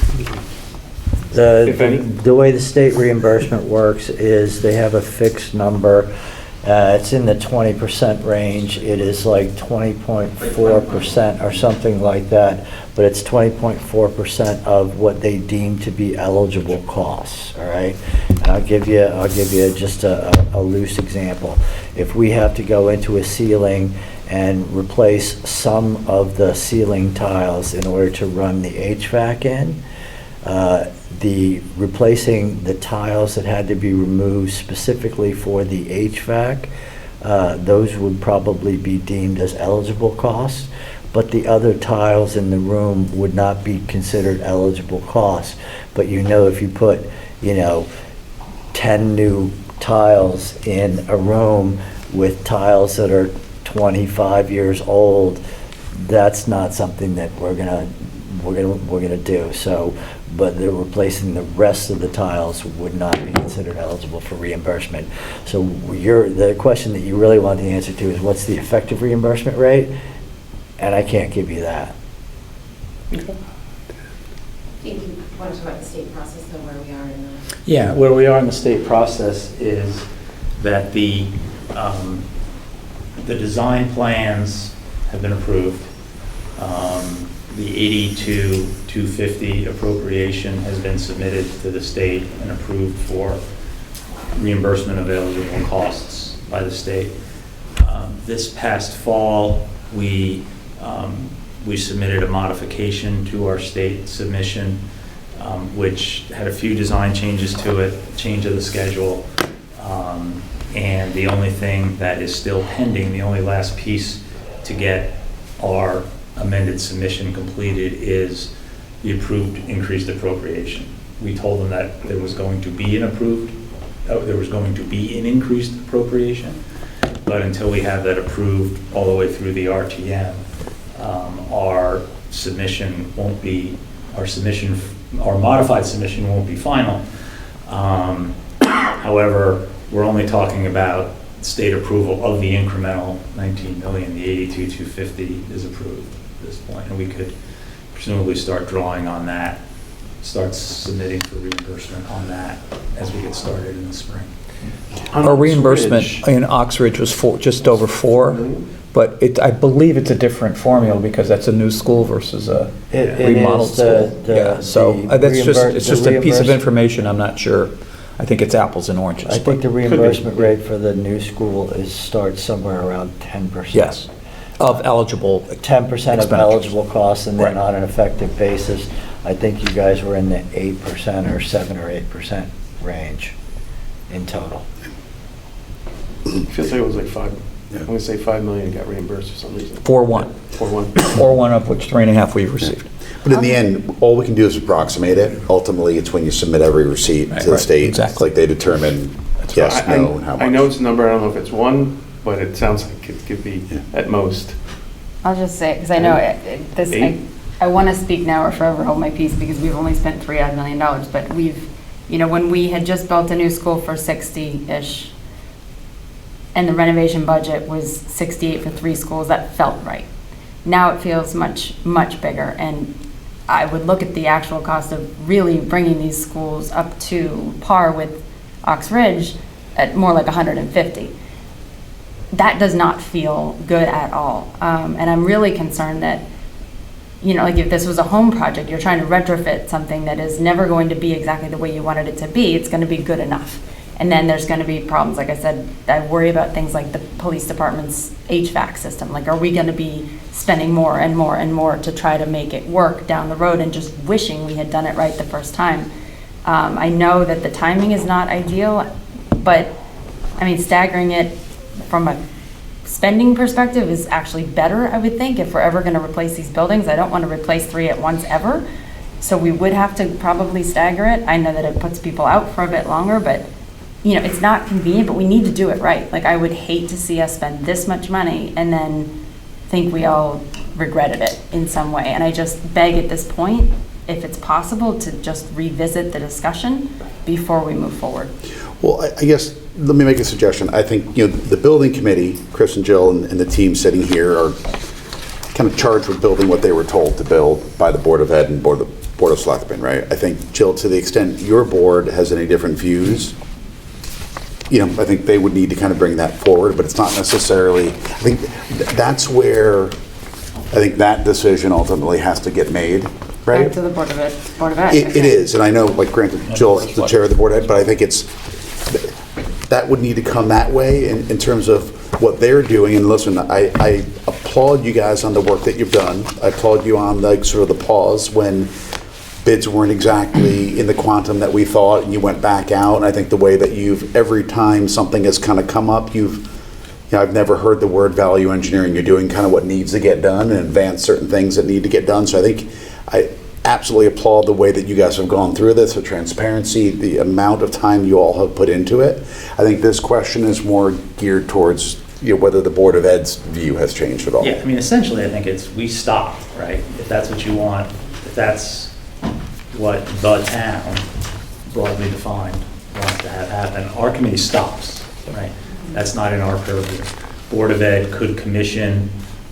If any?
The way the state reimbursement works is they have a fixed number. It's in the 20% range. It is like 20.4% or something like that, but it's 20.4% of what they deem to be eligible costs, all right? And I'll give you just a loose example. If we have to go into a ceiling and replace some of the ceiling tiles in order to run the HVAC in, the replacing the tiles that had to be removed specifically for the HVAC, those would probably be deemed as eligible costs, but the other tiles in the room would not be considered eligible costs. But if you put, 10 new tiles in a room with tiles that are 25 years old, that's not something that we're gonna do. So, but they're replacing the rest of the tiles would not be considered eligible for reimbursement. So the question that you really want the answer to is, what's the effective reimbursement rate? And I can't give you that.
I think you want to talk about the state process, though, where we are in the...
Yeah, where we are in the state process is that the design plans have been approved. The 82-250 appropriation has been submitted to the state and approved for reimbursement of eligible costs by the state. This past fall, we submitted a modification to our state submission, which had a few design changes to it, change of the schedule, and the only thing that is still pending, the only last piece to get our amended submission completed is the approved increased appropriation. We told them that there was going to be an increased appropriation, but until we have that approved all the way through the RTM, our modified submission won't be final. However, we're only talking about state approval of the incremental 19 million, the 82-250 is approved at this point, and we could presumably start drawing on that, start submitting for reimbursement on that as we get started in the spring.
Our reimbursement in Oxridge was just over 4, but I believe it's a different formula because that's a new school versus a remodeled school. It's just a piece of information. I'm not sure. I think it's apples and oranges.
I think the reimbursement rate for the new school starts somewhere around 10%.
Yes, of eligible
10% of eligible costs, and then on an effective basis, I think you guys were in the 8% or 7 or 8% range in total.
It feels like it was like 5. I'm going to say 5 million got reimbursed for some reason.
4-1. 4-1, of which 3.5 we've received.
But in the end, all we can do is approximate it. Ultimately, it's when you submit every receipt to the state.
Exactly.
It's like they determine yes, no, and how much.
I know it's a number. I don't know if it's 1, but it sounds like it could be at most.
I'll just say, because I know I want to speak now or forever hold my peace, because we've only spent $3 million, but we've, when we had just built a new school for 60-ish, and the renovation budget was 68 for 3 schools, that felt right. Now it feels much, much bigger, and I would look at the actual cost of really bringing these schools up to par with Ox Ridge at more like 150. That does not feel good at all, and I'm really concerned that, like if this was a home project, you're trying to retrofit something that is never going to be exactly the way you wanted it to be, it's going to be good enough. And then there's going to be problems. Like I said, I worry about things like the police department's HVAC system. Like, are we going to be spending more and more and more to try to make it work down the road and just wishing we had done it right the first time? I know that the timing is not ideal, but I mean, staggering it from a spending perspective is actually better, I would think, if we're ever going to replace these buildings. I don't want to replace 3 at once ever. So we would have to probably stagger it. I know that it puts people out for a bit longer, but it's not convenient, but we need to do it right. Like, I would hate to see us spend this much money and then think we all regretted it in some way. And I just beg at this point, if it's possible, to just revisit the discussion before we move forward.
Well, I guess, let me make a suggestion. I think, the building committee, Chris and Jill and the team sitting here are kind of charged with building what they were told to build by the Board of Ed and Board of Selectmen, right? I think, Jill, to the extent your board has any different views, I think they would need to kind of bring that forward, but it's not necessarily, I think that's where, I think that decision ultimately has to get made, right?
Back to the Board of Ed.
It is, and I know, like, granted, Jill is the chair of the Board of Ed, but I think that would need to come that way in terms of what they're doing. And listen, I applaud you guys on the work that you've done. I applaud you on sort of the pause when bids weren't exactly in the quantum that we thought, and you went back out. And I think the way that every time something has kind of come up, I've never heard the word value engineering. You're doing kind of what needs to get done and advance certain things that need to get done. So I think I absolutely applaud the way that you guys have gone through this, the transparency, the amount of time you all have put into it. I think this question is more geared towards whether the Board of Ed's view has changed at all.
Yeah, I mean, essentially, I think we stopped, right? If that's what you want, if that's what the town, broadly defined, wants to have happen, our committee stops, right? That's not in our purview. Board of Ed could commission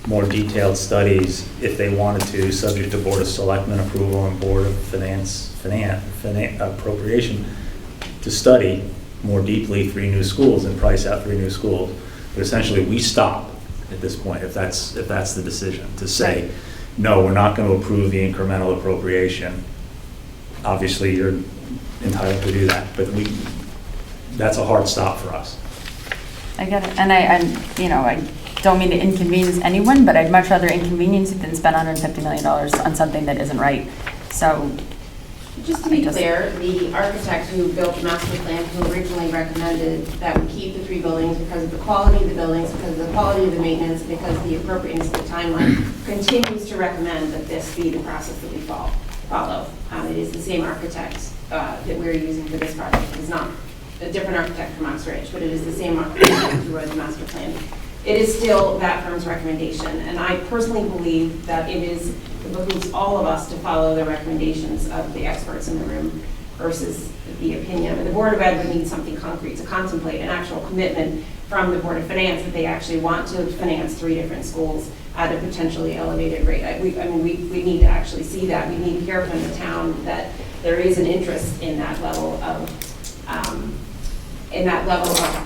more detailed studies if they wanted to, subject to Board of Selectmen approval and Board of Finance Appropriation, to study more deeply 3 new schools and price out 3 new schools. But essentially, we stop at this point if that's the decision, to say, no, we're not going to approve the incremental appropriation. Obviously, you're entitled to do that, but that's a hard stop for us.
I get it. And I don't mean to inconvenience anyone, but I'd much rather inconvenience it than spend $150 million on something that isn't right. So,
just to be clear, the architect who built the master plan, who originally recommended that we keep the 3 buildings because of the quality of the buildings, because of the quality of the maintenance, because of the appropriateness of the timeline, continues to recommend that this be the process that we follow. It is the same architect that we're using for this project. It's not a different architect from Oxford, but it is the same architect who wrote the master plan. It is still that firm's recommendation, and I personally believe that it behooves all of us to follow the recommendations of the experts in the room versus the opinion. And the Board of Ed would need something concrete to contemplate an actual commitment from the Board of Finance that they actually want to finance 3 different schools at a potentially elevated rate. We need to actually see that. We need to hear from the town that there is an interest in that level of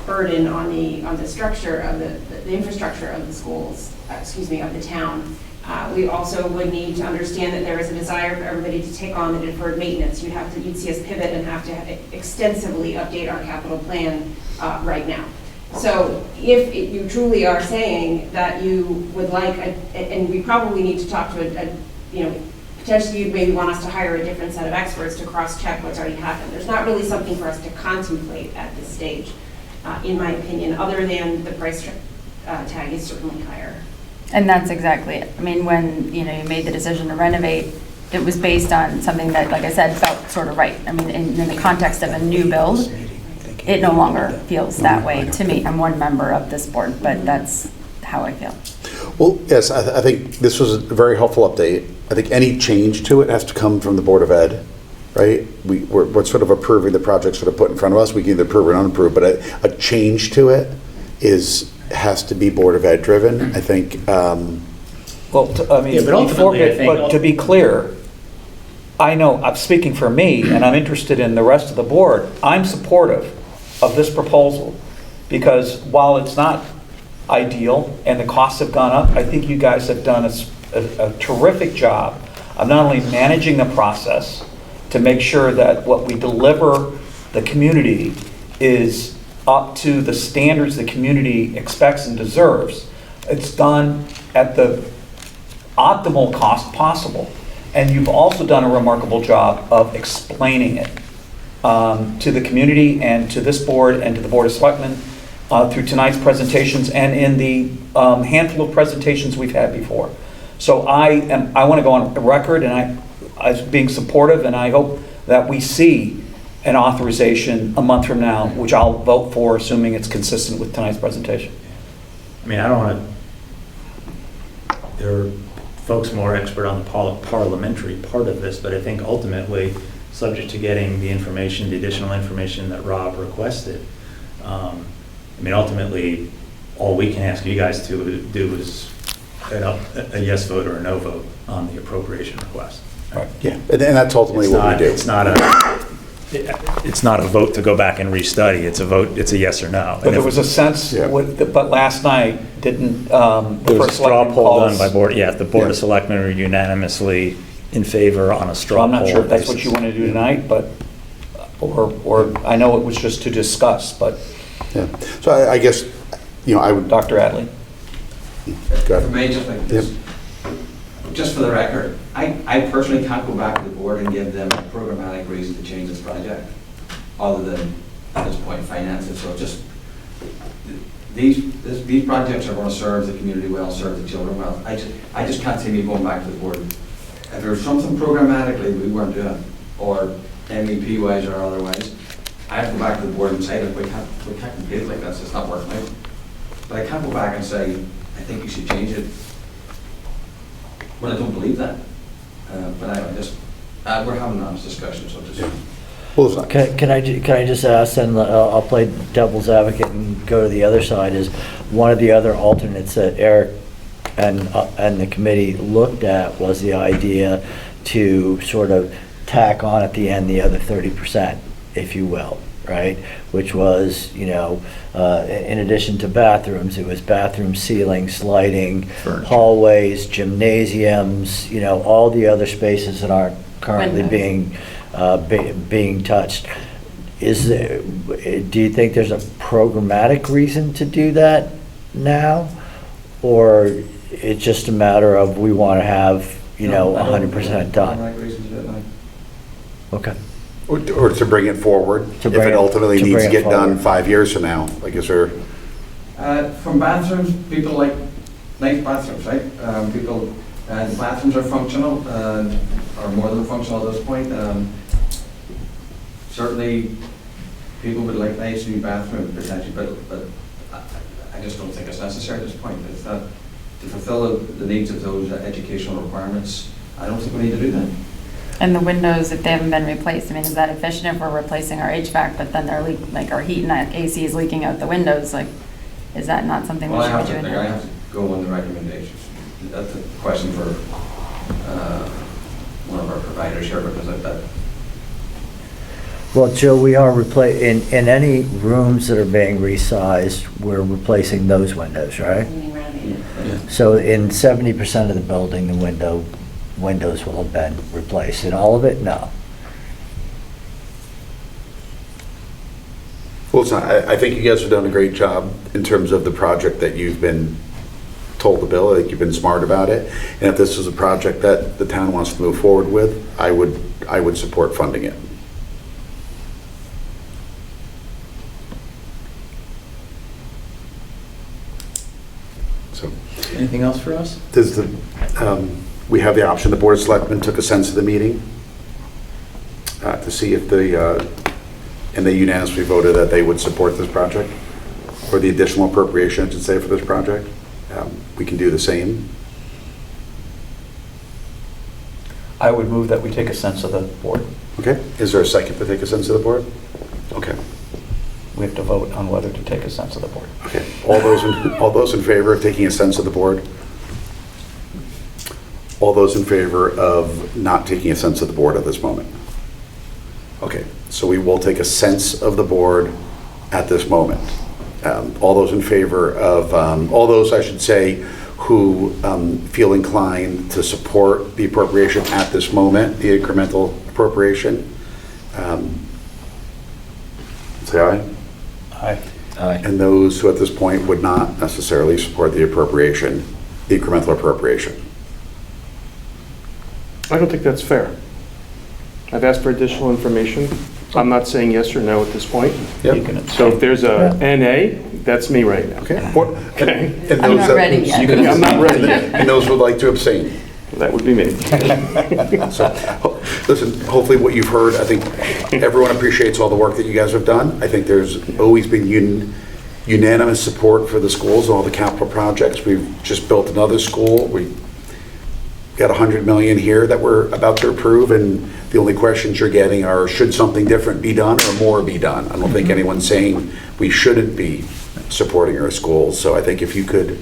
burden on the structure of the infrastructure of the schools, of the town. We also would need to understand that there is a desire for everybody to take on the deferred maintenance. You'd see us pivot and have to extensively update our capital plan right now. So if you truly are saying that you would like, and we probably need to talk to potentially you'd maybe want us to hire a different set of experts to cross-check what's already happened. There's not really something for us to contemplate at this stage, in my opinion, other than the price tag is certainly higher.
And that's exactly it. I mean, when you made the decision to renovate, it was based on something that, like I said, felt sort of right. I mean, in the context of a new build, it no longer feels that way to me. I'm one member of this board, but that's how I feel.
Well, yes, I think this was a very helpful update. I think any change to it has to come from the Board of Ed, right? We're sort of approving the projects that are put in front of us. We can either approve or unapprove, but a change to it has to be Board of Ed driven. I think.
But to be clear, I know, I'm speaking for me, and I'm interested in the rest of the board. I'm supportive of this proposal because while it's not ideal and the costs have gone up, I think you guys have done a terrific job of not only managing the process to make sure that what we deliver the community is up to the standards the community expects and deserves. It's done at the optimal cost possible. And you've also done a remarkable job of explaining it to the community and to this board and to the Board of Selectmen through tonight's presentations and in the handful of presentations we've had before. So I want to go on record and I being supportive, and I hope that we see an authorization a month from now, which I'll vote for, assuming it's consistent with tonight's presentation.
I mean, I don't want to, there are folks more expert on the parliamentary part of this, but I think ultimately, subject to getting the information, the additional information that Rob requested, I mean, ultimately, all we can ask you guys to do is a yes vote or a no vote on the appropriation request.
Yeah, and that's ultimately what we do.
It's not a vote to go back and restudy. It's a vote, it's a yes or no.
But there was a sense,
Yeah.
but last night, didn't, the
There was a
first
straw
selectman
poll
call
done
us?
by board, yeah, the Board of
Yeah.
Selectmen were unanimously in favor on a
So
straw
I'm
poll.
not sure if that's what
basis.
you want to do tonight, but, or I know it was just to discuss, but
Yeah. So I guess, I would,
Dr. Adley?
go
If I
ahead.
may, just like this, just for the record, I personally can't go back to the board and give them a programmatic reason to change this project, other than, at this point, finances. So just, these projects are going to serve the community well, serve the children well. I just can't see me going back to the board. If there was something programmatically we weren't doing, or MEP-wise or otherwise, I have to go back to the board and say, look, we can't complete it like this, it's not working out. But I can't go back and say, I think you should change it. Well, I don't believe that. But we're having an honest discussion, so just.
Well, it's not-
Can I just ask, and I'll play devil's advocate and go to the other side, is one of the other alternates that Eric and the committee looked at was the idea to sort of tack on at the end the other 30%, if you will, right? Which was, in addition to bathrooms, it was bathroom ceilings, lighting,
Furniture.
hallways, gymnasiums, all the other spaces that aren't currently
Windows.
being touched. Do you think there's a programmatic reason to do that now? Or it's just a matter of we want to have, 100% done? Okay.
Or to bring it forward,
To
if
bring
it
it-
ultimately
to
needs
bring
to
it
get done
forward.
5 years from now. Like, is there,
From bathrooms, people like nice bathrooms, right? The bathrooms are functional, or more than functional at this point. Certainly, people would like nice new bathrooms potentially, but I just don't think it's necessary at this point. It's not, to fulfill the needs of those educational requirements, I don't think we need to do that.
And the windows, if they haven't been replaced, I mean, is that efficient if we're replacing our HVAC, but then they're our heat and AC is leaking out the windows? Like, is that not something we
Well, I
should
have
be
to,
doing?
I have to go on the recommendations. That's a question for one of our providers here, because that.
Well, Joe, we are in any rooms that are being resized, we're replacing those windows, right? So in 70% of the building, the windows will have been replaced. In all of it, no.
well, it's not, I think you guys have done a great job in terms of the project that you've been told to build. I think you've been smart about it. And if this is a project that the town wants to move forward with, I would support funding it. So,
Anything else for us?
we have the option, the Board of Selectmen took a sense of the meeting to see if and they unanimously voted that they would support this project, or the additional appropriation, I should say, for this project. We can do the same.
I would move that we take a sense of the board.
Okay, is there a second to take a sense of the board? Okay,
We have to vote on whether to take a sense of the board.
okay. All those in favor of taking a sense of the board? All those in favor of not taking a sense of the board at this moment? Okay, so we will take a sense of the board at this moment. All those in favor of, all those, I should say, who feel inclined to support the appropriation at this moment, the incremental appropriation, say aye.
Aye.
And those who at this point would not necessarily support the appropriation, the incremental appropriation.
I don't think that's fair. I've asked for additional information. I'm not saying yes or no at this point.
You can
So if there's a NA, that's me right now.
Okay.
Okay.
And
I'm
those
not
that-
ready yet.
I'm not ready yet.
And those who would like to abstain.
That would be me.
Listen, hopefully what you've heard, I think everyone appreciates all the work that you guys have done. I think there's always been unanimous support for the schools and all the capital projects. We've just built another school. We got $100 million here that we're about to approve, and the only questions you're getting are, should something different be done or more be done? I don't think anyone's saying we shouldn't be supporting our schools. So I think if you could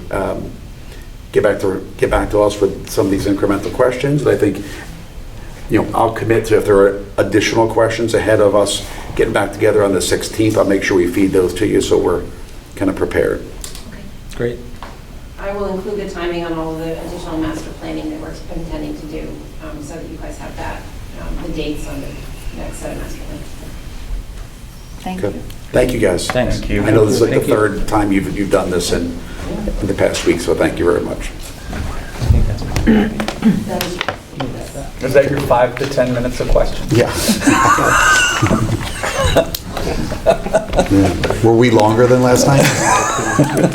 get back to us with some of these incremental questions. I think, I'll commit to, if there are additional questions ahead of us getting back together on the 16th, I'll make sure we feed those to you so we're kind of prepared.
Great.
I will include the timing on all of the additional master planning that we're intending to do, so that you guys have that, the dates on the next set of master plans.
Thank
Good.
you.
Thank you, guys.
Thanks. Thank you.
I know this is like
Thank
the
you.
third time you've done this in the past week, so thank you very much.
Is that your 5 to 10 minutes of questions?
Yeah. Yeah. Were we longer than last time? Okay.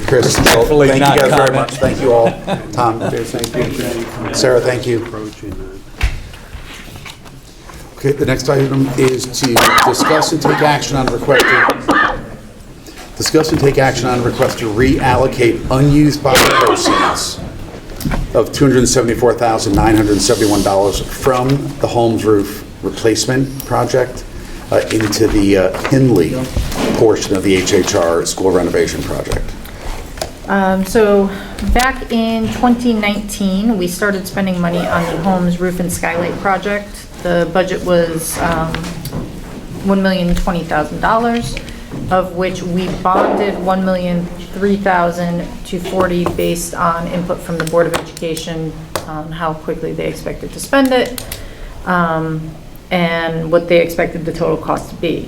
Chris, thank you guys very much. Thank you all. Tom, thank you. Sarah, thank you. Okay, the next item is to discuss and take action on request to reallocate unused bond proceeds of $274,971 from the Holmes roof replacement project into the Hindley portion of the HHR school renovation project.
So back in 2019, we started spending money on the Holmes roof and skylight project. The budget was $1,020,000, of which we bonded $1,003,000 to $40,000 based on input from the Board of Education on how quickly they expected to spend it, and what they expected the total cost to be.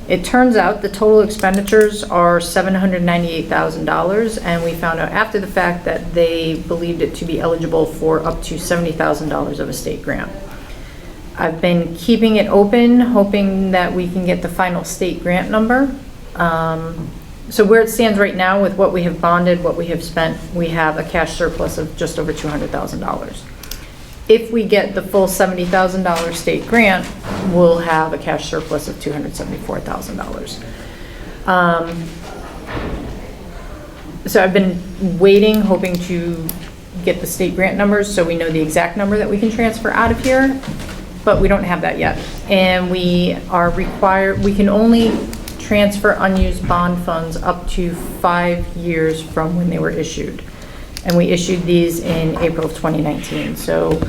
It turns out the total expenditures are $798,000, and we found out after the fact that they believed it to be eligible for up to $70,000 of a state grant. I've been keeping it open, hoping that we can get the final state grant number. So where it stands right now with what we have bonded, what we have spent, we have a cash surplus of just over $200,000. If we get the full $70,000 state grant, we'll have a cash surplus of $274,000. So I've been waiting, hoping to get the state grant numbers so we know the exact number that we can transfer out of here, but we don't have that yet. And we are required, we can only transfer unused bond funds up to 5 years from when they were issued. And we issued these in April of 2019. So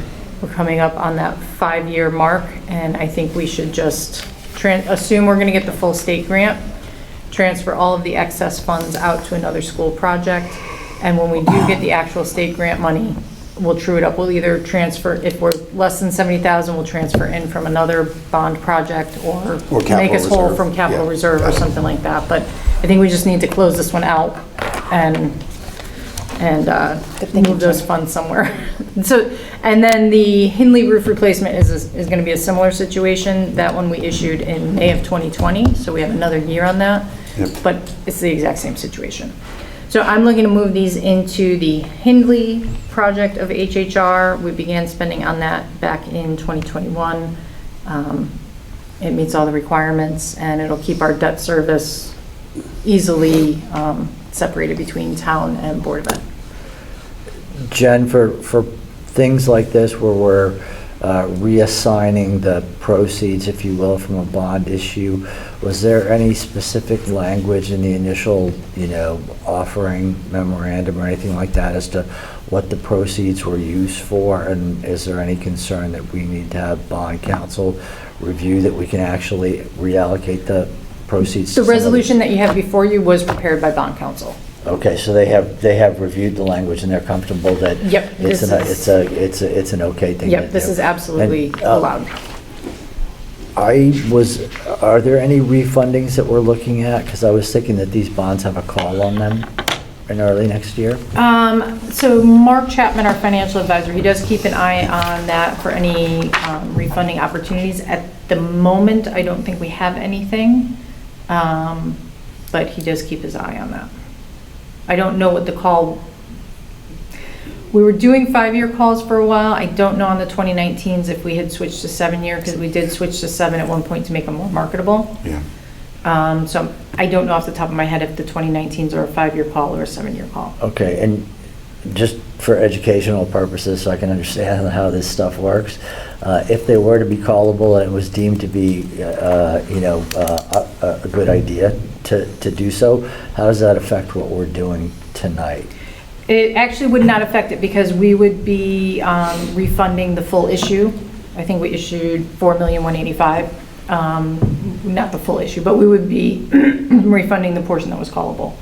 we're coming up on that 5-year mark, and I think we should just assume we're gonna get the full state grant, transfer all of the excess funds out to another school project, and when we do get the actual state grant money, we'll true it up. We'll either transfer, if we're less than 70,000, we'll transfer in from another bond project or make us whole from capital reserve or something like that. But I think we just need to close this one out and move those funds somewhere. So, and then the Hindley roof replacement is going to be a similar situation. That one we issued in May of 2020, so we have another year on that.
Yep.
But it's the exact same situation. So I'm looking to move these into the Hindley project of HHR. We began spending on that back in 2021. It meets all the requirements, and it'll keep our debt service easily separated between town and Board of Ed.
Jen, for things like this where we're reassigning the proceeds, if you will, from a bond issue, was there any specific language in the initial, offering memorandum or anything like that as to what the proceeds were used for? And is there any concern that we need to have bond counsel review that we can actually reallocate the proceeds?
The resolution that you have before you was prepared by bond counsel.
Okay, so they have reviewed the language and they're comfortable that
Yep,
it's an okay thing.
Yep, this is absolutely allowed.
Are there any refundings that we're looking at? Because I was thinking that these bonds have a call on them in early next year.
So Mark Chapman, our financial advisor, he does keep an eye on that for any refunding opportunities. At the moment, I don't think we have anything, but he does keep his eye on that. I don't know what the call, we were doing 5-year calls for a while. I don't know on the 2019s if we had switched to 7-year, because we did switch to 7 at one point to make them more marketable.
Yeah.
So I don't know off the top of my head if the 2019s are a 5-year call or a 7-year call.
Okay, and just for educational purposes, so I can understand how this stuff works, if they were to be callable and it was deemed to be, a good idea to do so, how does that affect what we're doing tonight?
It actually would not affect it, because we would be refunding the full issue. I think we issued $4,185,000. Not the full issue, but we would be refunding the portion that was callable.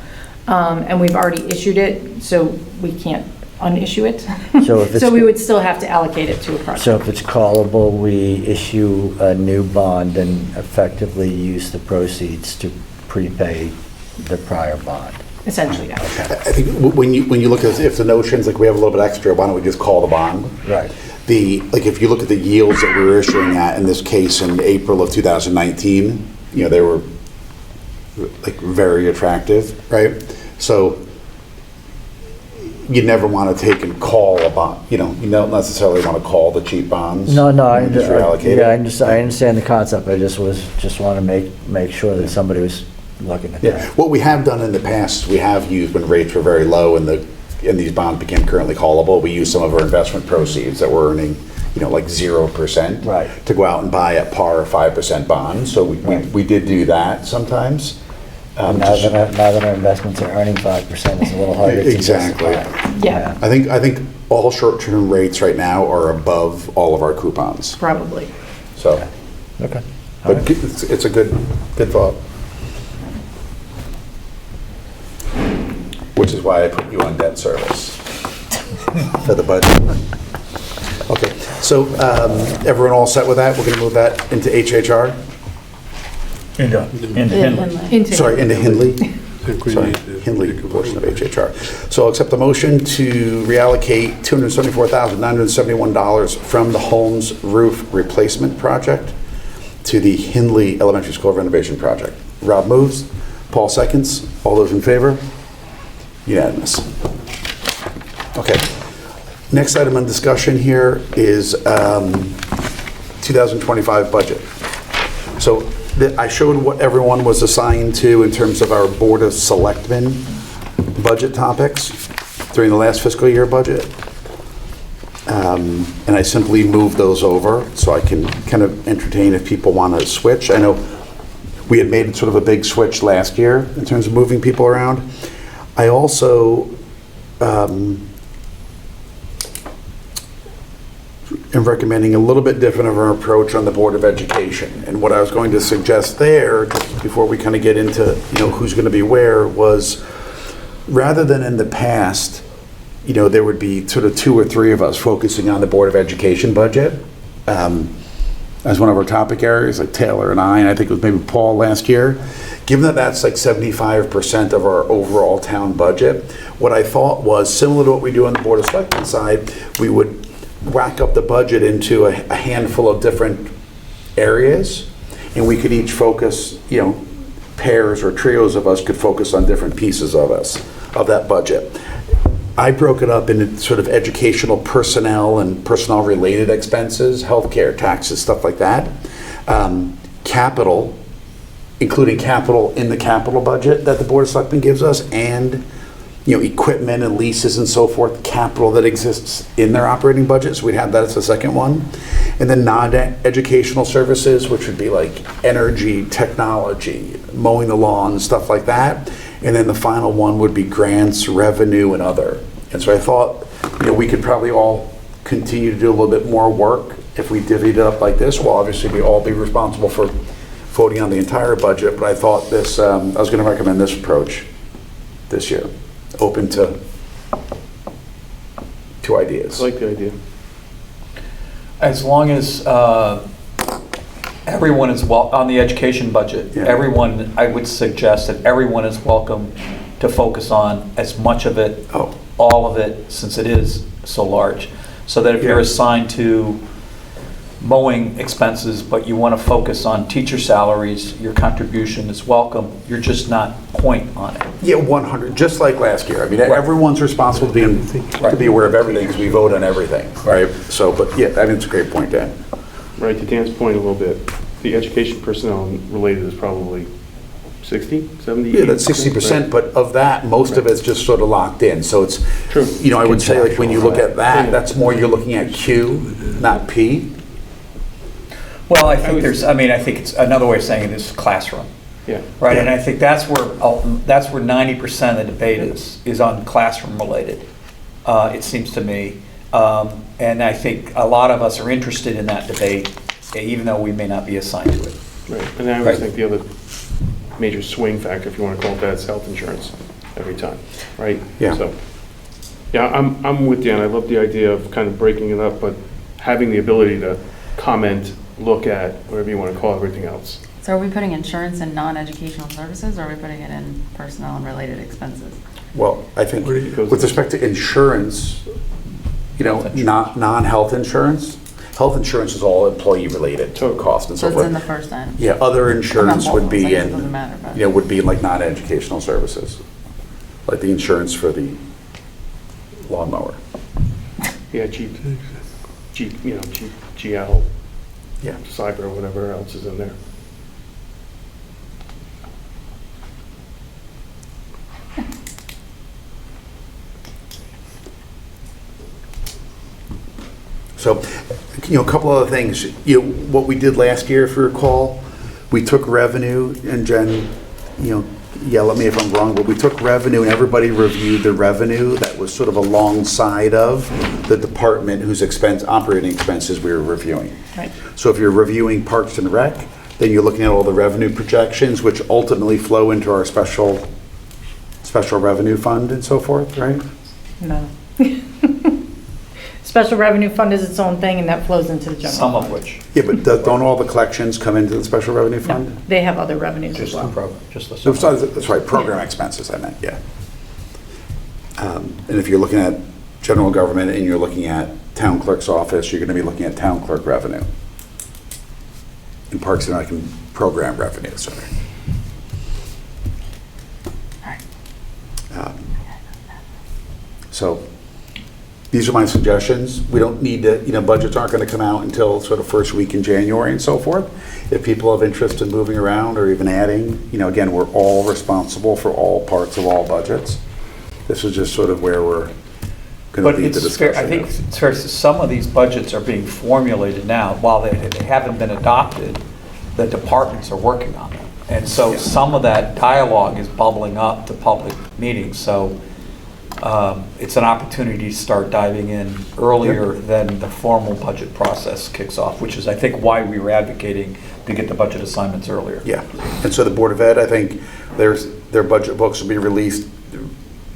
And we've already issued it, so we can't unissue it.
So if it's-
So we would still have to allocate it to a project.
So if it's callable, we issue a new bond and effectively use the proceeds to prepay the prior bond.
Essentially, yeah.
I think when you look at, if the notion's like we have a little bit extra, why don't we just call the bond?
Right.
If you look at the yields that we were issuing at, in this case, in April of 2019, they were like very attractive, right? So you never want to take and call a bond, you don't necessarily want to call the cheap bonds.
No,
and just reallocate it.
I understand the concept. I just want to make sure that somebody was looking at
Yeah,
that.
what we have done in the past, we have used when rates were very low and these bonds became currently callable, we used some of our investment proceeds that were earning, like 0%.
Right.
To go out and buy at par 5% bonds. So we did do that sometimes.
Now that our investments are earning 5%, it's a little harder to
Exactly.
justify.
Yeah,
I think all short-term rates right now are above all of our coupons.
probably.
So,
Okay.
but it's a good thought. Which is why I put you on debt service for the budget. Okay, so everyone all set with that? We're going to move that into HHR?
Into Hindley.
Sorry, into Hindley?
I think we
Sorry,
need to
Hindley
take a
portion of
vote.
HHR. So I'll accept the motion to reallocate $274,971 from the Holmes roof replacement project to the Hindley Elementary School renovation project. Rob moves, Paul seconds. All those in favor? Unanimous. Okay. Next item on discussion here is 2025 budget. So I showed what everyone was assigned to in terms of our Board of Selectmen budget topics during the last fiscal year budget. And I simply moved those over so I can kind of entertain if people want to switch. I know we had made sort of a big switch last year in terms of moving people around. I also am recommending a little bit different of an approach on the Board of Education. And what I was going to suggest there, just before we kind of get into who's going to be where, was rather than in the past, there would be sort of 2 or 3 of us focusing on the Board of Education budget as one of our topic areas, like Taylor and I think it was maybe Paul last year. Given that that's like 75% of our overall town budget, what I thought was similar to what we do on the Board of Selectmen side, we would whack up the budget into a handful of different areas, and we could each focus, pairs or trios of us could focus on different pieces of that budget. I broke it up into sort of educational personnel and personnel related expenses, healthcare, taxes, stuff like that. Capital, including capital in the capital budget that the Board of Selectmen gives us, and equipment and leases and so forth, capital that exists in their operating budget. So we'd have that as the second one. And then non-educational services, which would be like energy, technology, mowing the lawn, stuff like that. And then the final one would be grants, revenue, and other. And so I thought, we could probably all continue to do a little bit more work if we divvied it up like this. Well, obviously we all be responsible for voting on the entire budget, but I thought this, I was going to recommend this approach this year. Open to ideas.
I like the idea.
As long as everyone is on the education budget,
Yeah.
everyone, I would suggest that everyone is welcome to focus on as much of it, all of it, since it is so large. So that if you're
Yeah.
assigned to mowing expenses, but you want to focus on teacher salaries, your contribution is welcome, you're just not point on it.
Yeah, 100, just like last year. I mean, everyone's responsible to be aware of everything because we vote on everything, right? So, but yeah, I mean, it's a great point, Dan.
Right, to Dan's point a little bit, the education personnel related is probably 60, 70?
Yeah, that's 60%, but of that, most of it's just sort of locked in. So it's,
True.
you know, I would say like when you look at that, that's more you're looking at Q, not P.
Well, I think I think it's, another way of saying it is classroom.
Yeah.
Right, and I think that's where 90% of the debate is on classroom related, it seems to me. And I think a lot of us are interested in that debate, even though we may not be assigned to it.
Right, and I always think the other major swing factor, if you want to call it that, is health insurance every time, right?
Yeah.
So, yeah, I'm with Dan. I love the idea of kind of breaking it up, but having the ability to comment, look at, whatever you want to call everything else.
So are we putting insurance in non-educational services, or are we putting it in personnel and related expenses?
Well, I think with respect to insurance, you know, not non-health insurance, health insurance is all employee-related cost and so
So
forth.
it's in the first item?
Yeah, other insurance would be
It
in,
doesn't matter, but-
you know, would be like non-educational services, like the insurance for the lawnmower.
Yeah, GL,
Yeah.
cyber, whatever else is in there.
So, you know, a couple other things. You know, what we did last year, if you recall, we took revenue, and Jen, you know, yell at me if I'm wrong, but we took revenue and everybody reviewed the revenue that was sort of alongside of the department whose operating expenses we were reviewing.
Right.
So if you're reviewing Parks and Rec, then you're looking at all the revenue projections, which ultimately flow into our special revenue fund and so forth, right?
No. Special revenue fund is its own thing, and that flows into the general
Some of
fund.
which.
Yeah, but don't all the collections come into the special revenue
No,
fund?
they have other revenues as
Just the
well.
program, just the.
That's right, program expenses, I meant, yeah. And if you're looking at general government and you're looking at town clerk's office, you're going to be looking at town clerk revenue. In Parks and Rec and program revenue, sorry. So these are my suggestions. We don't need to, you know, budgets aren't going to come out until sort of first week in January and so forth. If people have interest in moving around or even adding, you know, again, we're all responsible for all parts of all budgets. This is just sort of where we're going
But
to lead the
it's fair,
discussion.
I think it's fair to say some of these budgets are being formulated now. While they haven't been adopted, the departments are working on them. And so some of that dialogue is bubbling up to public meetings. So it's an opportunity to start diving in earlier than the formal budget process kicks off, which is, I think, why we were advocating to get the budget assignments earlier.
Yeah, and so the Board of Ed, I think their budget books will be released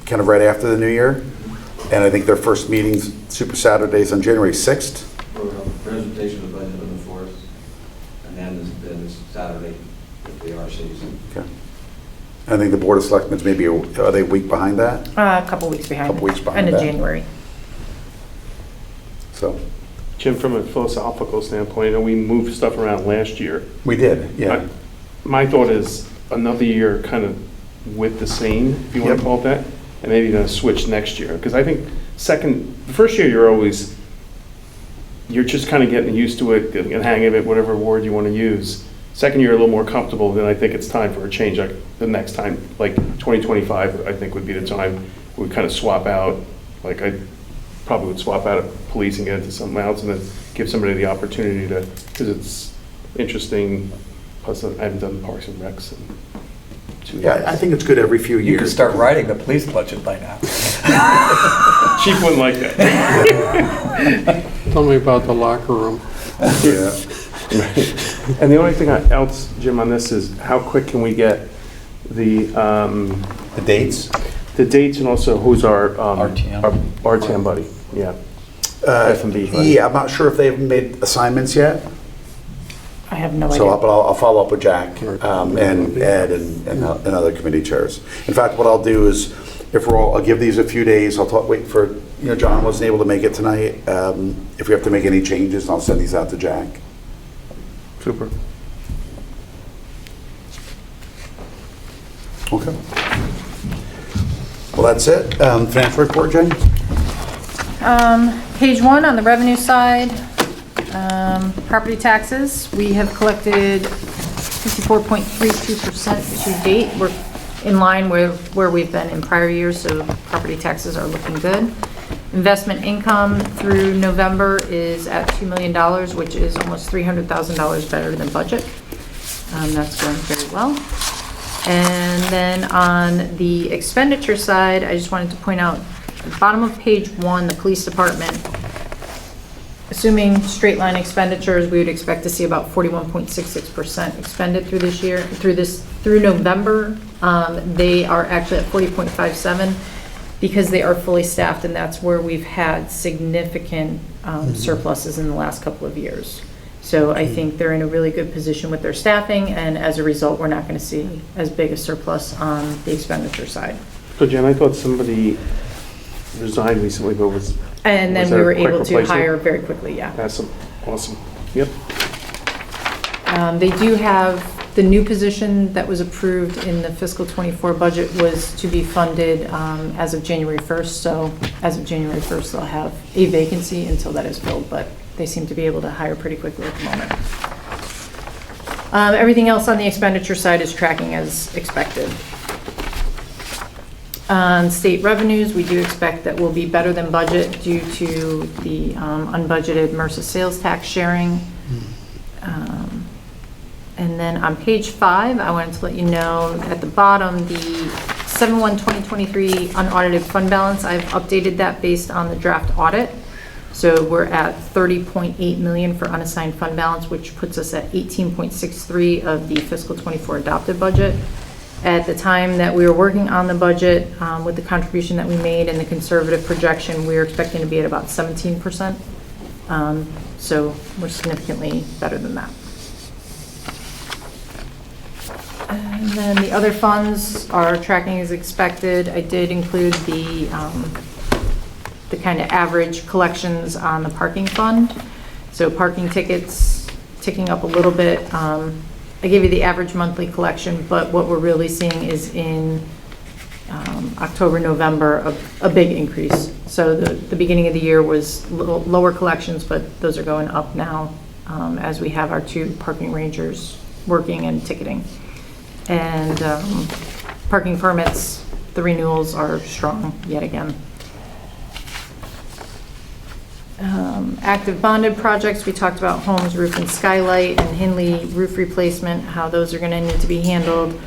kind of right after the new year. And I think their first meeting's Super Saturdays on January 6th.
We'll have a presentation of the budget on the 4th, and then this Saturday with the RCs.
Okay. I think the Board of Selectmen maybe, are they a week behind that?
A couple weeks behind.
Couple weeks behind
End of
that.
January.
So,
Jim, from a philosophical standpoint, I know we moved stuff around last year.
we did, yeah.
My thought is another year kind of with the same, if you want
Yep.
to call it that, and maybe then switch next year. Because I think the first year you're just kind of getting used to it, getting a hang of it, whatever word you want to use. Second year, a little more comfortable, then I think it's time for a change. Like the next time, like 2025, I think would be the time we kind of swap out. Like I probably would swap out of police and get into something else, and then give somebody the opportunity to, because it's interesting. Plus, I haven't done Parks and Recs in 2 years.
Yeah, I think it's good every few years.
You could start writing the police budget by now.
Chief wouldn't like that.
Tell me about the locker room.
Yeah.
And the only thing else, Jim, on this is how quick can we get the
dates?
The dates, and also who's our
RTM.
our RTM buddy? Yeah. F&B buddy.
Yeah, I'm not sure if they've made assignments yet.
I have no idea.
So, but I'll follow up with Jack and Ed and other committee chairs. In fact, what I'll do is, if we're all, I'll give these a few days. I'll talk, wait for, John wasn't able to make it tonight. If we have to make any changes, I'll send these out to Jack.
Super.
Okay. Well, that's it. Financial report, Jen?
Page 1 on the revenue side, property taxes, we have collected 54.32% to date. We're in line with where we've been in prior years, so property taxes are looking good. Investment income through November is at $2 million, which is almost $300,000 better than budget. That's going very well. And then on the expenditure side, I just wanted to point out, at the bottom of page 1, the police department, assuming straight line expenditures, we would expect to see about 41.66% expended through this year, through November. They are actually at 40.57 because they are fully staffed, and that's where we've had significant surpluses in the last couple of years. So I think they're in a really good position with their staffing, and as a result, we're not going to see as big a surplus on the expenditure side.
So Jen, I thought somebody resigned recently, but was...
And then
was
we
that a
were
quick
able to
replacement?
hire very quickly, yeah.
Awesome. Awesome. Yep.
They do have, the new position that was approved in the fiscal '24 budget was to be funded as of January 1st. So as of January 1st, they'll have a vacancy until that is filled, but they seem to be able to hire pretty quickly at the moment. Everything else on the expenditure side is tracking as expected. On state revenues, we do expect that we'll be better than budget due to the unbudgeted MRSA sales tax sharing. And then on page 5, I wanted to let you know at the bottom, the 7/1/2023 unaudited fund balance, I've updated that based on the draft audit. So we're at 30.8 million for unassigned fund balance, which puts us at 18.63 of the fiscal '24 adopted budget. At the time that we were working on the budget, with the contribution that we made and the conservative projection, we were expecting to be at about 17%. So we're significantly better than that. And then the other funds are tracking as expected. I did include the kind of average collections on the parking fund. So parking tickets ticking up a little bit. I gave you the average monthly collection, but what we're really seeing is in October, November, a big increase. So the beginning of the year was a little lower collections, but those are going up now as we have our 2 parking rangers working and ticketing. And parking permits, the renewals are strong yet again. Active bonded projects, we talked about Holmes roof and skylight and Hindley roof replacement, how those are going to need to be handled.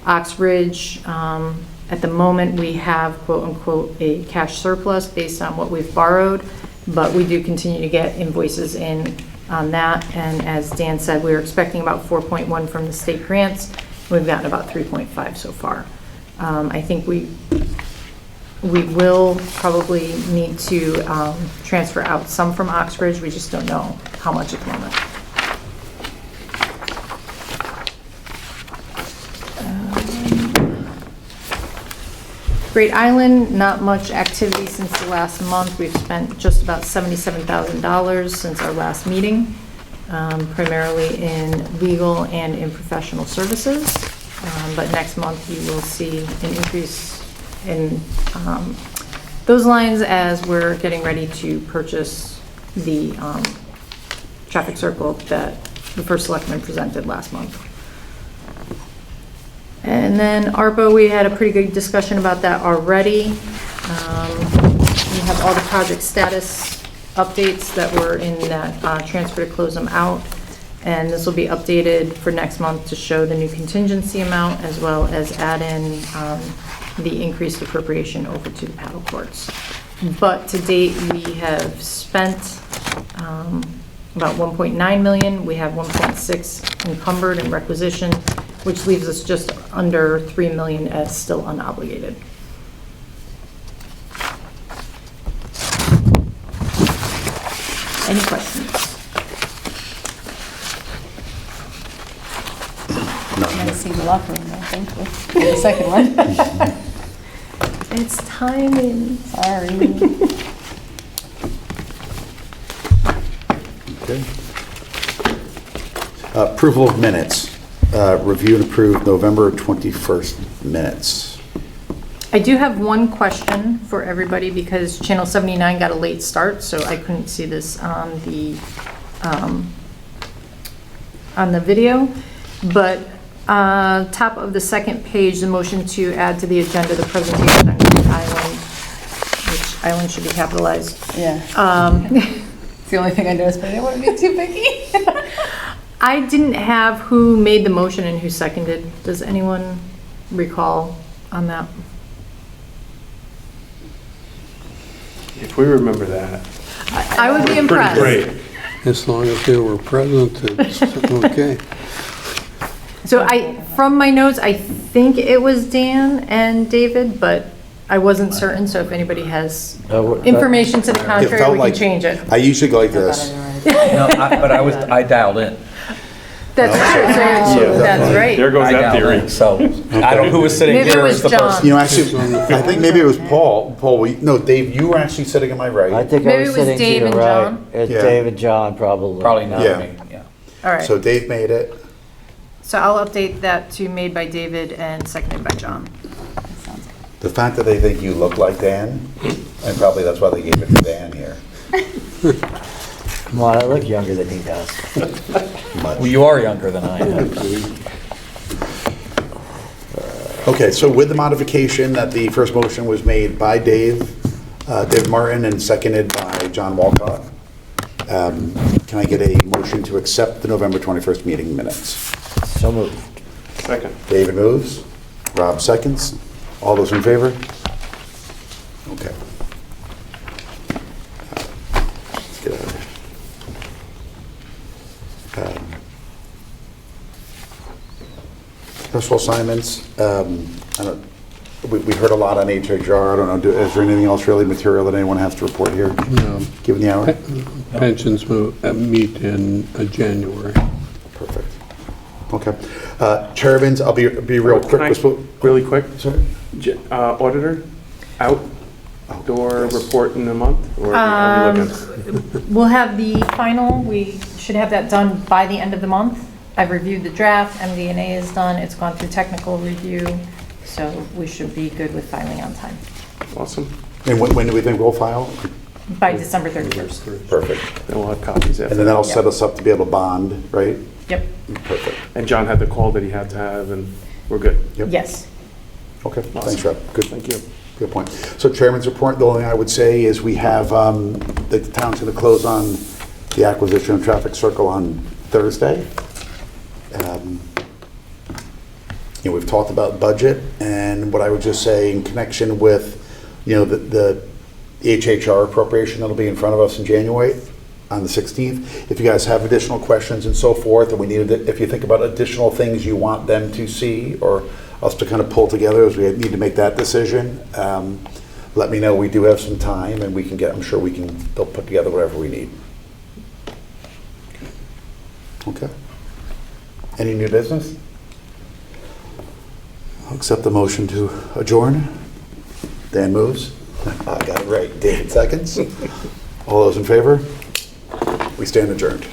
Ox Ridge, at the moment we have quote unquote a cash surplus based on what we've borrowed, but we do continue to get invoices in on that. And as Dan said, we were expecting about 4.1 from the state grants. We've gotten about 3.5 so far. I think we will probably need to transfer out some from Oxbridge. We just don't know how much at the moment. Great Island, not much activity since the last month. We've spent just about $77,000 since our last meeting. Primarily in legal and in professional services. But next month you will see an increase in those lines as we're getting ready to purchase the traffic circle that the first selectman presented last month. And then ARPA, we had a pretty good discussion about that already. We have all the project status updates that were in that transfer to close them out, and this will be updated for next month to show the new contingency amount as well as add in the increased appropriation over to the paddle courts. But to date we have spent about 1.9 million. We have 1.6 encumbered and requisitioned, which leaves us just under 3 million as still unobligated. Any questions?
Nice see the locker room, though, thank you. The second one.
It's timing.
Sorry.
Okay. Approval of minutes. Review and approve November 21st minutes.
I do have one question for everybody because Channel 79 got a late start, so I couldn't see this on the video. But top of the second page, the motion to add to the agenda the presentation on Green Island, which island should be capitalized.
Yeah. It's the only thing I noticed, but I didn't want to be too picky.
I didn't have who made the motion and who seconded. Does anyone recall on that?
If we remember that.
I would be impressed.
Pretty great.
As long as they were present, it's okay.
So from my notes, I think it was Dan and David, but I wasn't certain, so if anybody has information to the
It
contrary,
felt
we can
like-
change it.
I usually go like this.
No, but I dialed in.
That's true, so that's right.
There goes
I
that
dialed
theory.
in, so I don't know who was sitting
Maybe it
here
was
as the
John.
person.
You know, actually, I think maybe it was Paul. No, Dave, you were actually sitting on my
I
right.
think
Maybe
I was
it was
sitting to
Dave
your
and
right.
John.
It's
Yeah.
Dave and John, probably.
Probably not
Yeah.
me, yeah.
All right,
So Dave made it.
so I'll update that to made by David and seconded by John.
The fact that they think you look like Dan, and probably that's why they gave it to Dan here.
Come on, I look younger than he does.
Well, you are younger than I am.
Okay, so with the modification that the first motion was made by Dave Martin, and seconded by John Walcott, can I get a motion to accept the November 21st meeting minutes?
So moved.
Second.
David moves, Rob seconds. All those in favor? Okay. Let's get out of here. Special assignments, we heard a lot on HHR. I don't know, is there anything else really material that anyone has to report here,
No.
given the hour?
Pensions meet in January.
Perfect. Okay. Cherubins, I'll be real quick.
Can I- Really quick,
Sorry?
auditor, outdoor
yes.
report in a month? Or are we looking?
We'll have the final, we should have that done by the end of the month. I've reviewed the draft, MD&A is done, it's gone through technical review, so we should be good with filing on time,
Awesome.
And when do we think we'll file?
by December 31st.
Perfect.
Then we'll have copies
And
after.
then that'll set us up to be able to bond, right?
Yep,
Perfect.
And John had the call that he had to have, and we're good.
Yep.
yes.
Okay,
Awesome.
thanks, Rob. Good.
Thank you.
Good point. So Chairman's report, the only thing I would say is we have, the town's going to close on the acquisition of Traffic Circle on Thursday. You know, we've talked about budget, and what I would just say in connection with, you know, the HHR appropriation that'll be in front of us in January on the 16th. If you guys have additional questions and so forth, and if you think about additional things you want them to see or us to kind of pull together as we need to make that decision, let me know. We do have some time, and I'm sure they'll put together whatever we need. Okay. Any new business? I'll accept the motion to adjourn. Dan moves. I got it right. David seconds. All those in favor? We stand adjourned.